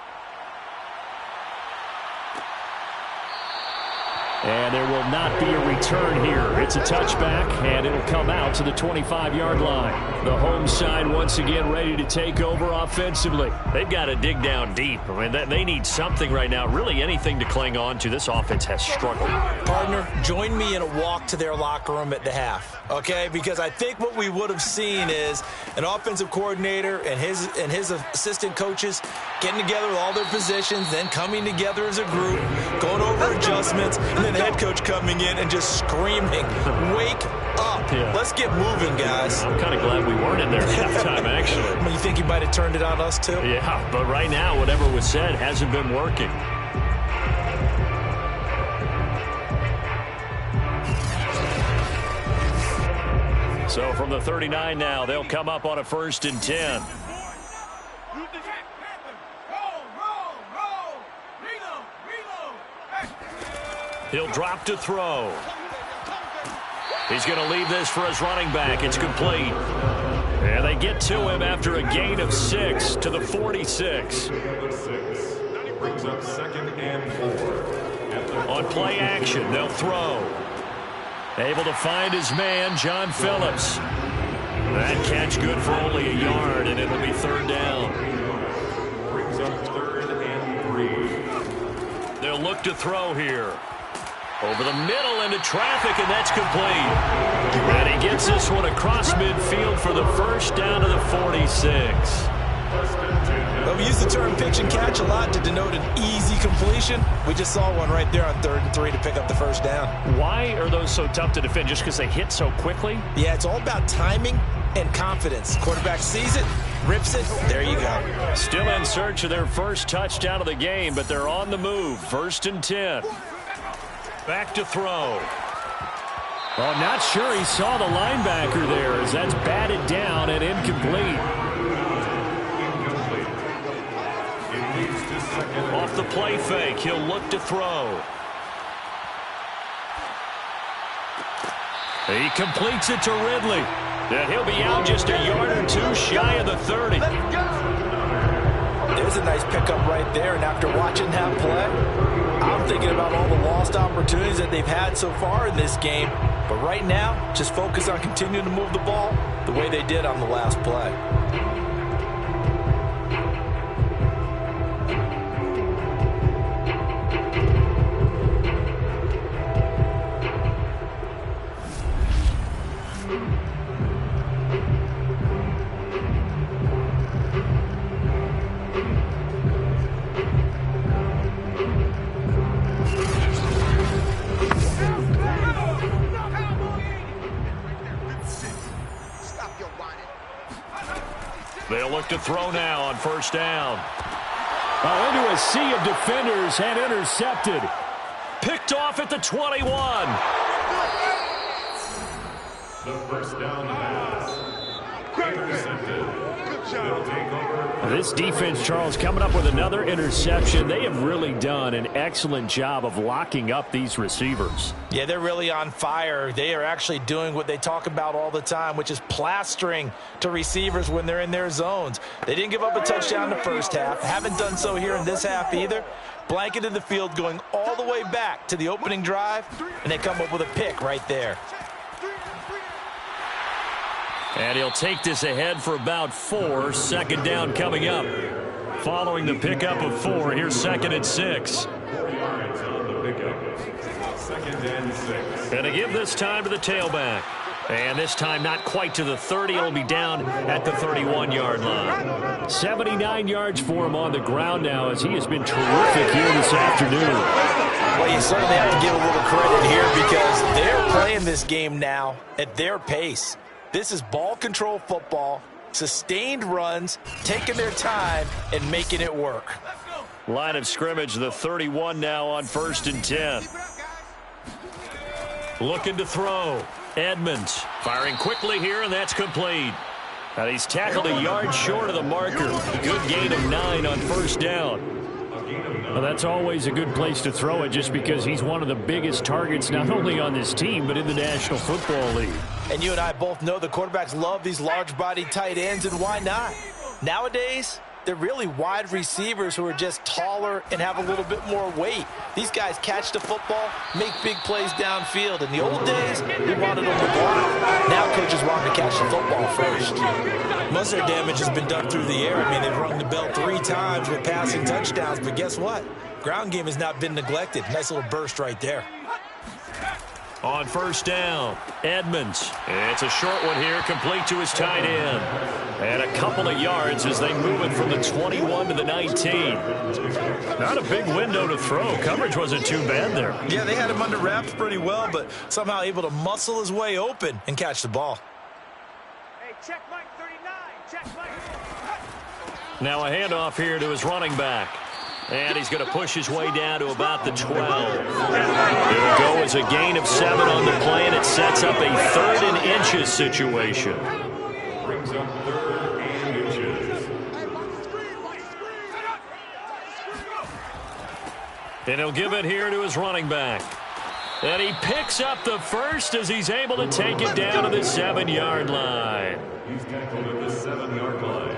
And there will not be a return here. It's a touchback, and it'll come out to the 25-yard line. The home side once again ready to take over offensively. They've got to dig down deep. I mean, they need something right now, really anything to cling on to. This offense has struggled. Partner, join me in a walk to their locker room at the half, okay? Because I think what we would have seen is an offensive coordinator and his assistant coaches getting together with all their positions, then coming together as a group, going over adjustments, and then the head coach coming in and just screaming, wake up. Yeah. Let's get moving, guys. I'm kind of glad we weren't in there at halftime, actually. I mean, you think he might have turned it on us, too? Yeah, but right now, whatever was said hasn't been working. So from the 39 now, they'll come up on a 1st and 10. He'll drop to throw. He's going to leave this for his running back. It's complete. And they get to him after a gain of 6 to the 46. Brings up 2nd and 4. On play action, they'll throw. Able to find his man, John Phillips. That catch good for only a yard, and it'll be third down. Brings up 3rd and 3. They'll look to throw here. Over the middle into traffic, and that's complete. And he gets this one across midfield for the first down to the 46. Well, we use the term pitch and catch a lot to denote an easy completion. We just saw one right there on 3rd and 3 to pick up the first down. Why are those so tough to defend? Just because they hit so quickly? Yeah, it's all about timing and confidence. Quarterback sees it, rips it, there you go. Still in search of their first touchdown of the game, but they're on the move. 1st and 10. Back to throw. Oh, not sure he saw the linebacker there as that's batted down and incomplete. Off the play fake, he'll look to throw. He completes it to Ridley. And he'll be out just a yard or two shy of the 30. There's a nice pickup right there, and after watching that play, I'm thinking about all the lost opportunities that they've had so far in this game. But right now, just focus on continuing to move the ball the way they did on the last play. They'll look to throw now on 1st down. Into a sea of defenders and intercepted. Picked off at the 21. The first down pass. Intercepted. They'll take over. This defense, Charles, coming up with another interception. They have really done an excellent job of locking up these receivers. Yeah, they're really on fire. They are actually doing what they talk about all the time, which is plastering to receivers when they're in their zones. They didn't give up a touchdown in the first half. Haven't done so here in this half either. Blanketed the field going all the way back to the opening drive, and they come up with a pick right there. And he'll take this ahead for about 4. Second down coming up. Following the pickup of 4, here's 2nd and 6. 4 yards on the pickup. 2nd and 6. And to give this time to the tailback. And this time not quite to the 30. It'll be down at the 31-yard line. 79 yards for him on the ground now as he has been terrific here this afternoon. Well, you certainly have to give a little credit here because they're playing this game now at their pace. This is ball control football, sustained runs, taking their time, and making it work. Line of scrimmage, the 31 now on 1st and 10. Looking to throw. Edmonds firing quickly here, and that's complete. And he's tackled a yard short of the marker. Good gain of 9 on 1st down. Well, that's always a good place to throw it just because he's one of the biggest targets not only on this team but in the National Football League. And you and I both know the quarterbacks love these large-bodied tight ends, and why not? Nowadays, they're really wide receivers who are just taller and have a little bit more weight. These guys catch the football, make big plays downfield. In the old days, we wanted them to block. Now coaches want them to catch the football first. Most of their damage has been done through the air. I mean, they've rung the bell 3 times with passing touchdowns, but guess what? Ground game has not been neglected. Nice little burst right there. On 1st down, Edmonds. It's a short one here, complete to his tight end. And a couple of yards as they move it from the 21 to the 19. Not a big window to throw. Coverage wasn't too bad there. Yeah, they had him under wraps pretty well, but somehow able to muscle his way open and catch the ball. Hey, check Mike 39. Check Mike. Now a handoff here to his running back. And he's going to push his way down to about the 12. It'll go as a gain of 7 on the play, and it sets up a 3rd and inches situation. Brings up 3rd and inches. And he'll give it here to his running back. And he picks up the first as he's able to take it down to the 7-yard line. He's tackled at the 7-yard line.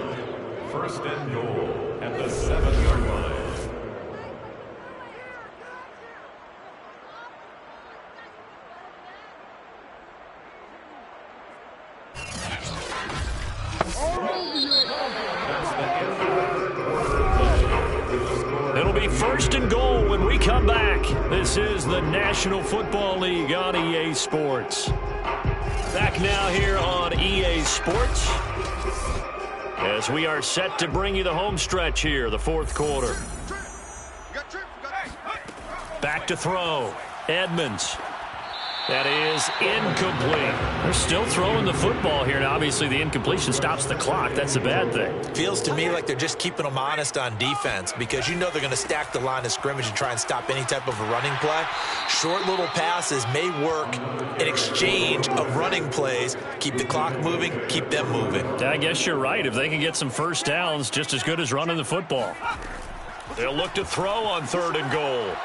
1st and goal at the 7-yard line. It'll be 1st and goal when we come back. This is the National Football League on EA Sports. Back now here on EA Sports as we are set to bring you the home stretch here, the 4th quarter. Back to throw. Edmonds. That is incomplete. They're still throwing the football here, and obviously the incompletion stops the clock. That's the bad thing. Feels to me like they're just keeping them honest on defense because you know they're going to stack the line of scrimmage and try and stop any type of a running play. Short little passes may work in exchange of running plays. Keep the clock moving, keep them moving. I guess you're right. If they can get some 1st downs, just as good as running the football. They'll look to throw on 3rd and goal.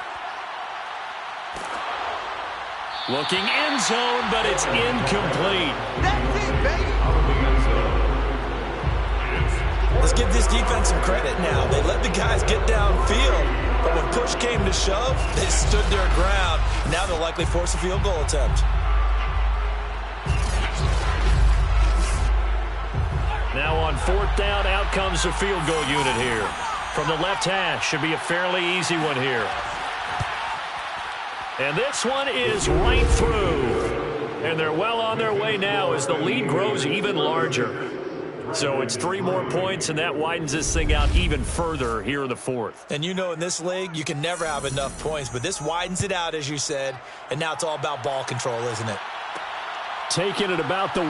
Looking end zone, but it's incomplete. That's it, baby. Let's give this defense some credit now. They let the guys get downfield, but when push came to shove, they stood their ground. Now they'll likely force a field goal attempt. Now on 4th down, out comes the field goal unit here. From the left hash, should be a fairly easy one here. And this one is right through. And they're well on their way now as the lead grows even larger. So it's 3 more points, and that widens this thing out even further here in the 4th. And you know in this league, you can never have enough points, but this widens it out, as you said, and now it's all about ball control, isn't it? Taking it about the 1.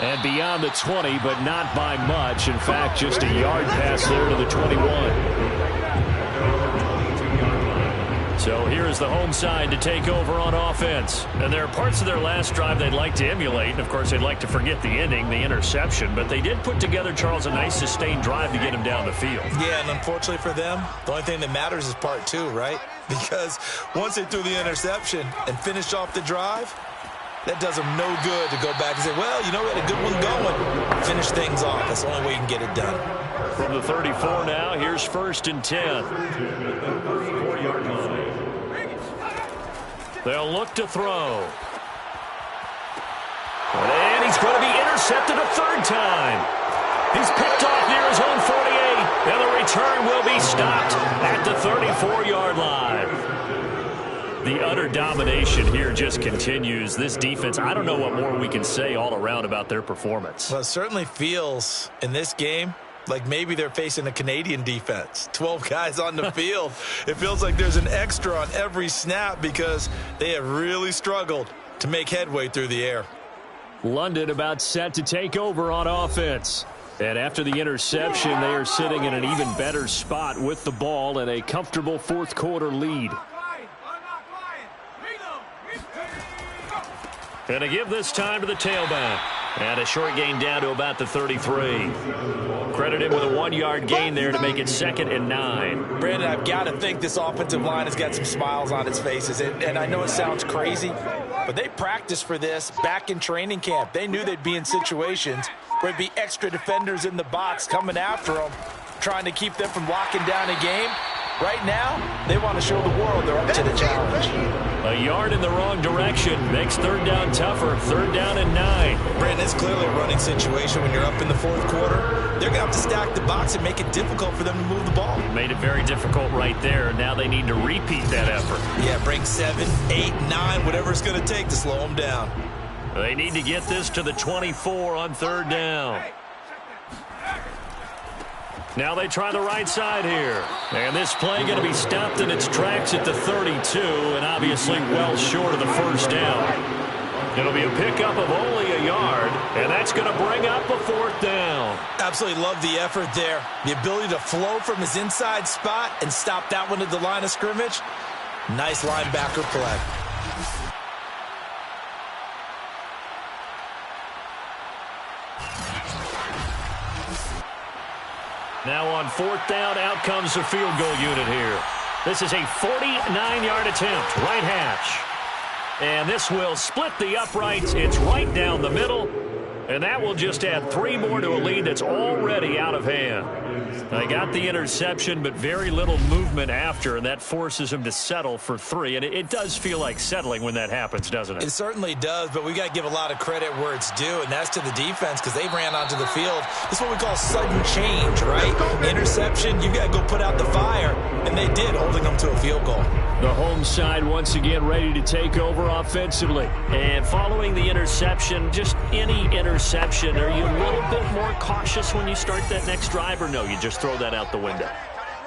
And beyond the 20, but not by much. In fact, just a yard pass there to the 21. So here's the home side to take over on offense. And there are parts of their last drive they'd like to emulate. And, of course, they'd like to forget the ending, the interception. But they did put together, Charles, a nice sustained drive to get him down the field. Yeah, and unfortunately for them, the only thing that matters is part two, right? Because once they threw the interception and finished off the drive, that does them no good to go back and say, well, you know, we had a good one going. Finish things off. That's the only way you can get it done. From the 34 now, here's 1st and 10. They'll look to throw. And he's going to be intercepted a 3rd time. He's picked off near his own 48. And the return will be stopped at the 34-yard line. The utter domination here just continues. This defense, I don't know what more we can say all around about their performance. Well, it certainly feels in this game like maybe they're facing a Canadian defense. 12 guys on the field. It feels like there's an extra on every snap because they have really struggled to make headway through the air. London about set to take over on offense. And after the interception, they are sitting in an even better spot with the ball and a comfortable 4th quarter lead. And to give this time to the tailback. And a short gain down to about the 33. Credit him with a 1-yard gain there to make it 2nd and 9. Brandon, I've got to think this offensive line has got some smiles on its faces. And I know it sounds crazy, but they practiced for this back in training camp. They knew they'd be in situations where there'd be extra defenders in the box coming after them, trying to keep them from locking down a game. Right now, they want to show the world they're up to the challenge. A yard in the wrong direction makes 3rd down tougher. 3rd down and 9. Brandon, it's clearly a running situation when you're up in the 4th quarter. They're going to have to stack the box and make it difficult for them to move the ball. Made it very difficult right there. Now they need to repeat that effort. Yeah, bring 7, 8, 9, whatever it's going to take to slow them down. They need to get this to the 24 on 3rd down. Now they try the right side here. And this play going to be stopped in its tracks at the 32, and obviously well short of the 1st down. It'll be a pickup of only a yard, and that's going to bring up a 4th down. Absolutely love the effort there. The ability to flow from his inside spot and stop that one at the line of scrimmage. Nice linebacker play. Now on 4th down, out comes the field goal unit here. This is a 49-yard attempt, right hash. And this will split the uprights. It's right down the middle. And that will just add 3 more to a lead that's already out of hand. They got the interception, but very little movement after, and that forces him to settle for 3. And it does feel like settling when that happens, doesn't it? It certainly does, but we got to give a lot of credit where it's due, and that's to the defense because they ran onto the field. This is what we call sudden change, right? Interception, you got to go put out the fire, and they did, holding them to a field goal. The home side once again ready to take over offensively. And following the interception, just any interception, are you a little bit more cautious when you start that next drive, or no, you just throw that out the window?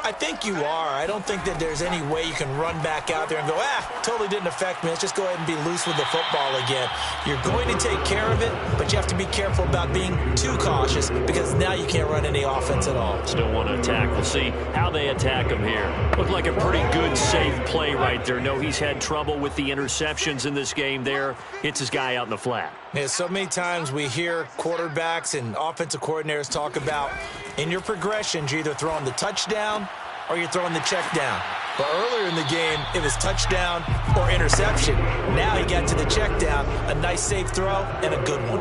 I think you are. I don't think that there's any way you can run back out there and go, totally didn't affect me. Let's just go ahead and be loose with the football again. You're going to take care of it, but you have to be careful about being too cautious because now you can't run any offense at all. Still want to attack. We'll see how they attack him here. Looked like a pretty good, safe play right there. No, he's had trouble with the interceptions in this game there. Hits his guy out in the flat. Yeah, so many times we hear quarterbacks and offensive coordinators talk about in your progressions, you're either throwing the touchdown or you're throwing the check down. But earlier in the game, it was touchdown or interception. Now he got to the check down, a nice safe throw, and a good one.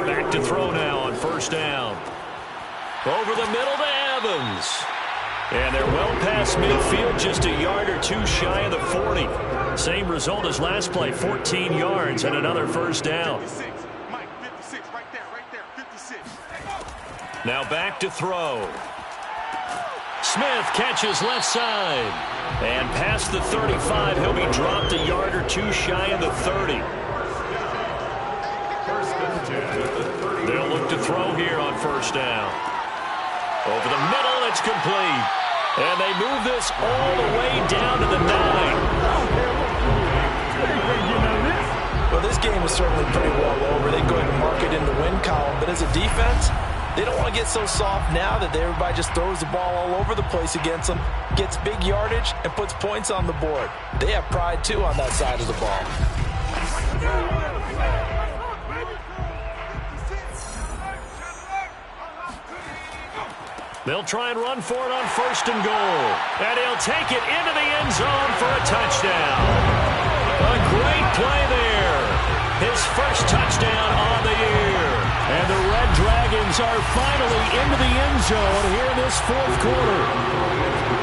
Back to throw now on 1st down. Over the middle to Evans. And they're well past midfield, just a yard or 2 shy of the 40. Same result as last play, 14 yards and another 1st down. Now back to throw. Smith catches left side. And past the 35, he'll be dropped a yard or 2 shy of the 30. They'll look to throw here on 1st down. Over the middle, it's complete. And they move this all the way down to the 9. Well, this game is certainly pretty well over. They go ahead and mark it in the win column. But as a defense, They don't want to get so soft now that everybody just throws the ball all over the place against them, gets big yardage, and puts points on the board. They have pride, too, on that side of the ball. They'll try and run for it on 1st and goal. And he'll take it into the end zone for a touchdown. A great play there. His first touchdown on the year. And the Red Dragons are finally into the end zone here in this 4th quarter.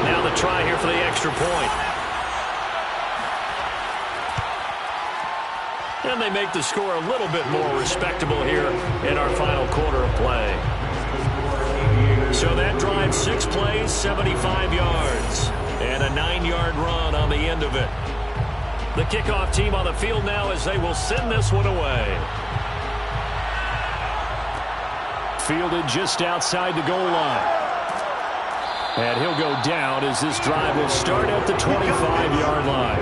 Now the try here for the extra point. And they make the score a little bit more respectable here in our final quarter of play. So that drive, 6 plays, 75 yards. And a 9-yard run on the end of it. The kickoff team on the field now as they will send this one away. Fielded just outside the goal line. And he'll go down as this drive will start at the 25-yard line.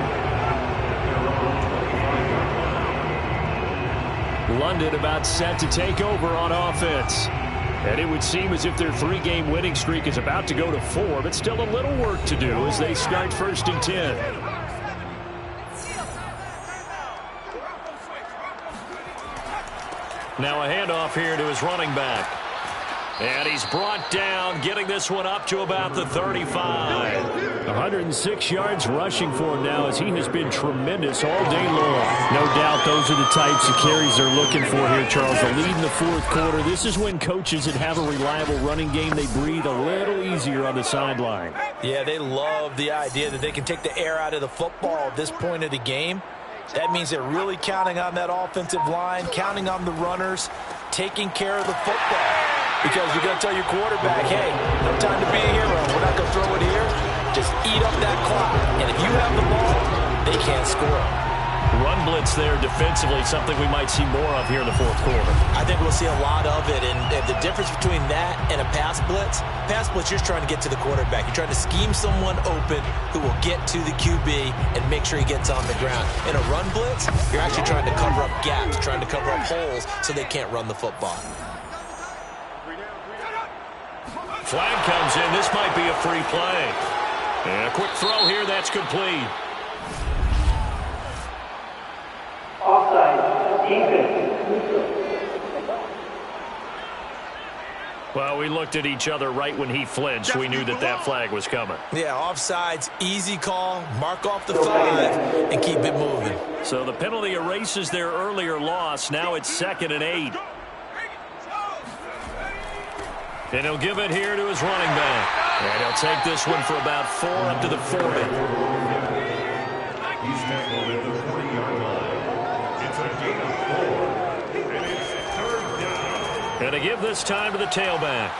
London about set to take over on offense. And it would seem as if their 3-game winning streak is about to go to 4, but still a little work to do as they start 1st and 10. Now a handoff here to his running back. And he's brought down, getting this one up to about the 35. 106 yards rushing for him now as he has been tremendous all day long. No doubt those are the types of carries they're looking for here, Charles. The lead in the 4th quarter. This is when coaches that have a reliable running game, they breathe a little easier on the sideline. Yeah, they love the idea that they can take the air out of the football at this point of the game. That means they're really counting on that offensive line, counting on the runners, taking care of the football. Because you're going to tell your quarterback, hey, no time to be a hero. We're not going to throw it here. Just eat up that clock. And if you have the ball, they can't score. Run blitz there defensively, something we might see more of here in the 4th quarter. I think we'll see a lot of it. And the difference between that and a pass blitz, you're trying to get to the quarterback. You're trying to scheme someone open who will get to the QB and make sure he gets on the ground. In a run blitz, you're actually trying to cover up gaps, trying to cover up holes so they can't run the football. Flag comes in. This might be a free play. And a quick throw here. That's complete. Offside. Defense. Well, we looked at each other right when he flinched. We knew that that flag was coming. Yeah, offsides, easy call. Mark off the 5 and keep it moving. So the penalty erases their earlier loss. Now it's 2nd and 8. And he'll give it here to his running back. And he'll take this one for about 4 up to the 40. He's tackled at the 40-yard line. It's a gain of 4. And it's 3rd down. And to give this time to the tailback.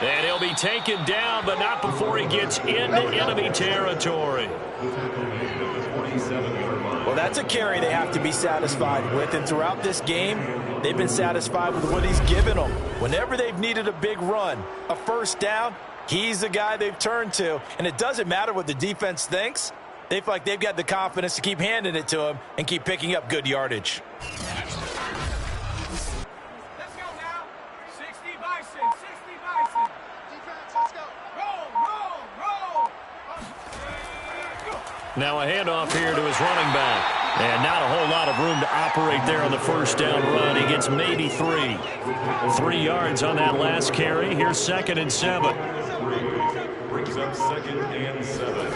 And he'll be taken down, but not before he gets into enemy territory. Well, that's a carry they have to be satisfied with. And throughout this game, they've been satisfied with what he's given them. Whenever they've needed a big run, a 1st down, he's the guy they've turned to. And it doesn't matter what the defense thinks. They feel like they've got the confidence to keep handing it to him and keep picking up good yardage. Let's go now. 60 Bison, 60 Bison. Defense, let's go. Roll, roll, roll. Now a handoff here to his running back. And not a whole lot of room to operate there on the 1st down run. He gets maybe 3. 3 yards on that last carry. Here's 2nd and 7. Brings up 2nd and 7.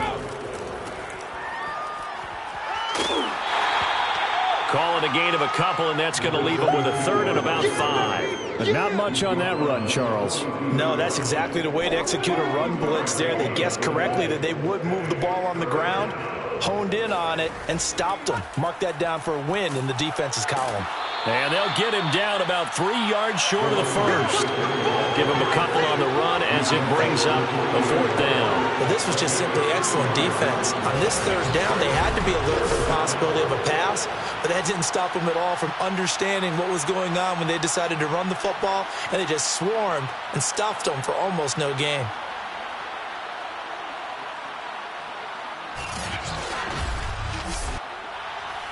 Call it a gain of a couple, and that's going to leave him with a 3rd and about 5. But not much on that run, Charles. No, that's exactly the way to execute a run blitz there. They guessed correctly that they would move the ball on the ground, honed in on it, and stopped them. Mark that down for a win in the defense's column. And they'll get him down about 3 yards short of the 1st. Give him a couple on the run as it brings up a 4th down. Well, this was just simply excellent defense. On this 3rd down, they had to be alert for the possibility of a pass, but that didn't stop them at all from understanding what was going on when they decided to run the football, and they just swarmed and stuffed them for almost no gain.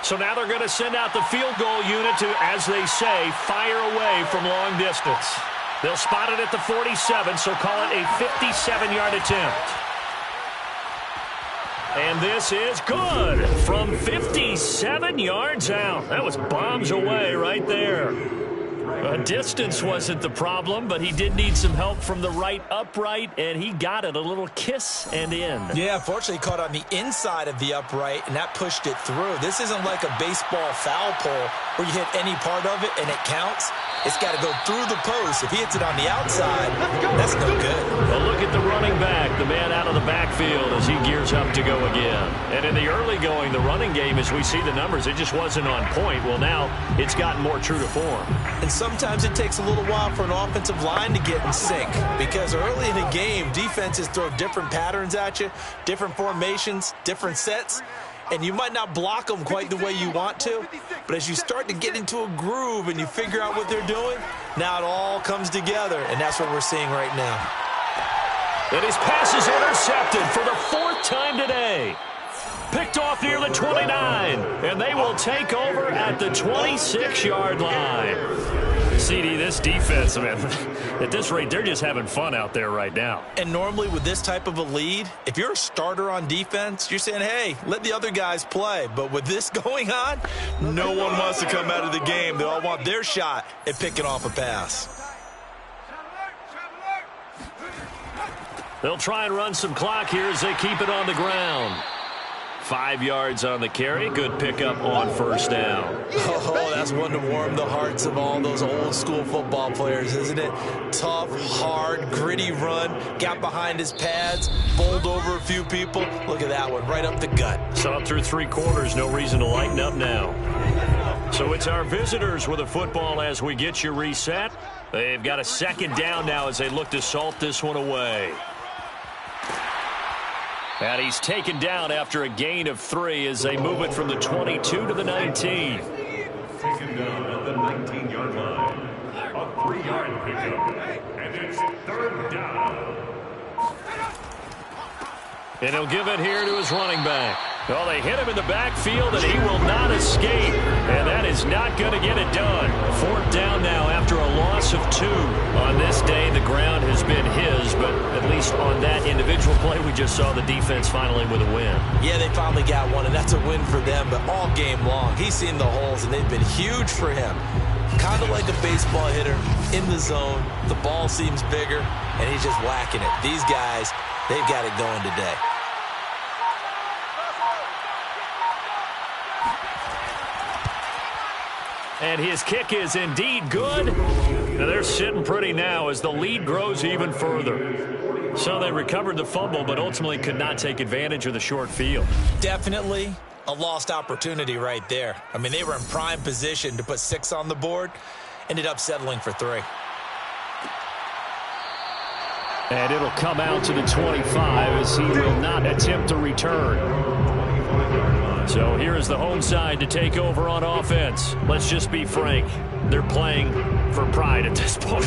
So now they're going to send out the field goal unit to, as they say, fire away from long distance. They'll spot it at the 47, so call it a 57-yard attempt. And this is good from 57 yards out. That was bombs away right there. Distance wasn't the problem, but he did need some help from the right upright, and he got it. A little kiss and in. Yeah, unfortunately, he caught on the inside of the upright, and that pushed it through. This isn't like a baseball foul pole where you hit any part of it and it counts. It's got to go through the post. If he hits it on the outside, that's no good. Well, look at the running back, the man out of the backfield as he gears up to go again. And in the early going, the running game, as we see the numbers, it just wasn't on point. Well, now it's gotten more true to form. And sometimes it takes a little while for an offensive line to get in sync because early in the game, defenses throw different patterns at you, different formations, different sets, and you might not block them quite the way you want to, but as you start to get into a groove and you figure out what they're doing, now it all comes together, and that's what we're seeing right now. And his pass is intercepted for the 4th time today. Picked off near the 29, and they will take over at the 26-yard line. CD, this defense, man, at this rate, they're just having fun out there right now. And normally with this type of a lead, if you're a starter on defense, you're saying, hey, let the other guys play. But with this going on, no one wants to come out of the game. They all want their shot at picking off a pass. They'll try and run some clock here as they keep it on the ground. 5 yards on the carry. Good pickup on first down. Oh, that's one to warm the hearts of all those old school football players, isn't it? Tough, hard, gritty run. Got behind his pads, bowled over a few people. Look at that one, right up the gut. Saw it through 3 quarters. No reason to lighten up now. So it's our visitors with a football as we get you reset. They've got a 2nd down now as they look to salt this one away. And he's taken down after a gain of 3 as they move it from the 22 to the 19. Taken down at the 19-yard line. A 3-yard pickup. And it's 3rd down. And he'll give it here to his running back. Well, they hit him in the backfield, and he will not escape. And that is not going to get it done. 4th down now after a loss of 2. On this day, the ground has been his, but at least on that individual play, we just saw the defense finally with a win. Yeah, they finally got one, and that's a win for them, but all game long, he's seen the holes, and they've been huge for him. Kind of like a baseball hitter in the zone. The ball seems bigger, and he's just whacking it. These guys, they've got it going today. And his kick is indeed good. Now they're sitting pretty now as the lead grows even further. So they recovered the fumble, but ultimately could not take advantage of the short field. Definitely a lost opportunity right there. I mean, they were in prime position to put 6 on the board. Ended up settling for 3. And it'll come out to the 25 as he will not attempt to return. So here's the home side to take over on offense. Let's just be frank. They're playing for pride at this point.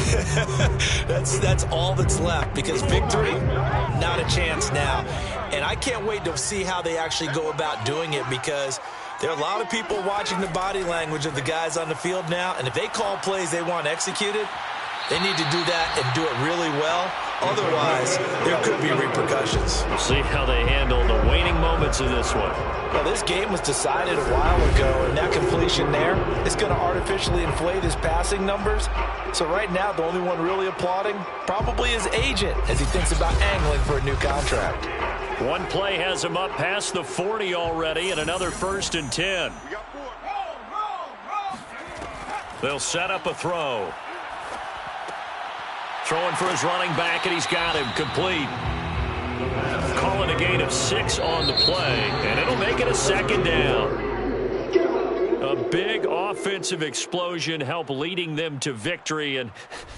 That's all that's left because victory, not a chance now. And I can't wait to see how they actually go about doing it because there are a lot of people watching the body language of the guys on the field now. And if they call plays they want executed, they need to do that and do it really well. Otherwise, there could be repercussions. We'll see how they handle the waning moments of this one. Well, this game was decided a while ago, and that completion there is going to artificially inflate his passing numbers. So right now, the only one really applauding probably his agent as he thinks about angling for a new contract. One play has him up past the 40 already, and another 1st and 10. They'll set up a throw. Throwing for his running back, and he's got him complete. Calling a gain of 6 on the play, and it'll make it a 2nd down. A big offensive explosion helped leading them to victory, and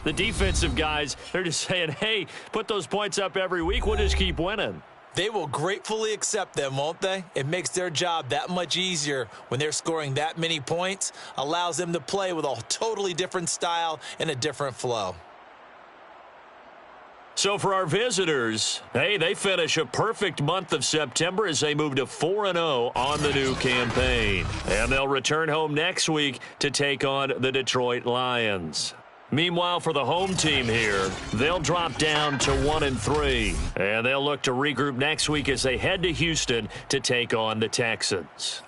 the defensive guys, they're just saying, hey, put those points up every week, we'll just keep winning. They will gratefully accept them, won't they? It makes their job that much easier when they're scoring that many points, allows them to play with a totally different style and a different flow. So for our visitors, hey, they finish a perfect month of September as they move to 4-0 on the new campaign. And they'll return home next week to take on the Detroit Lions. Meanwhile, for the home team here, they'll drop down to 1-3. And they'll look to regroup next week as they head to Houston to take on the Texans.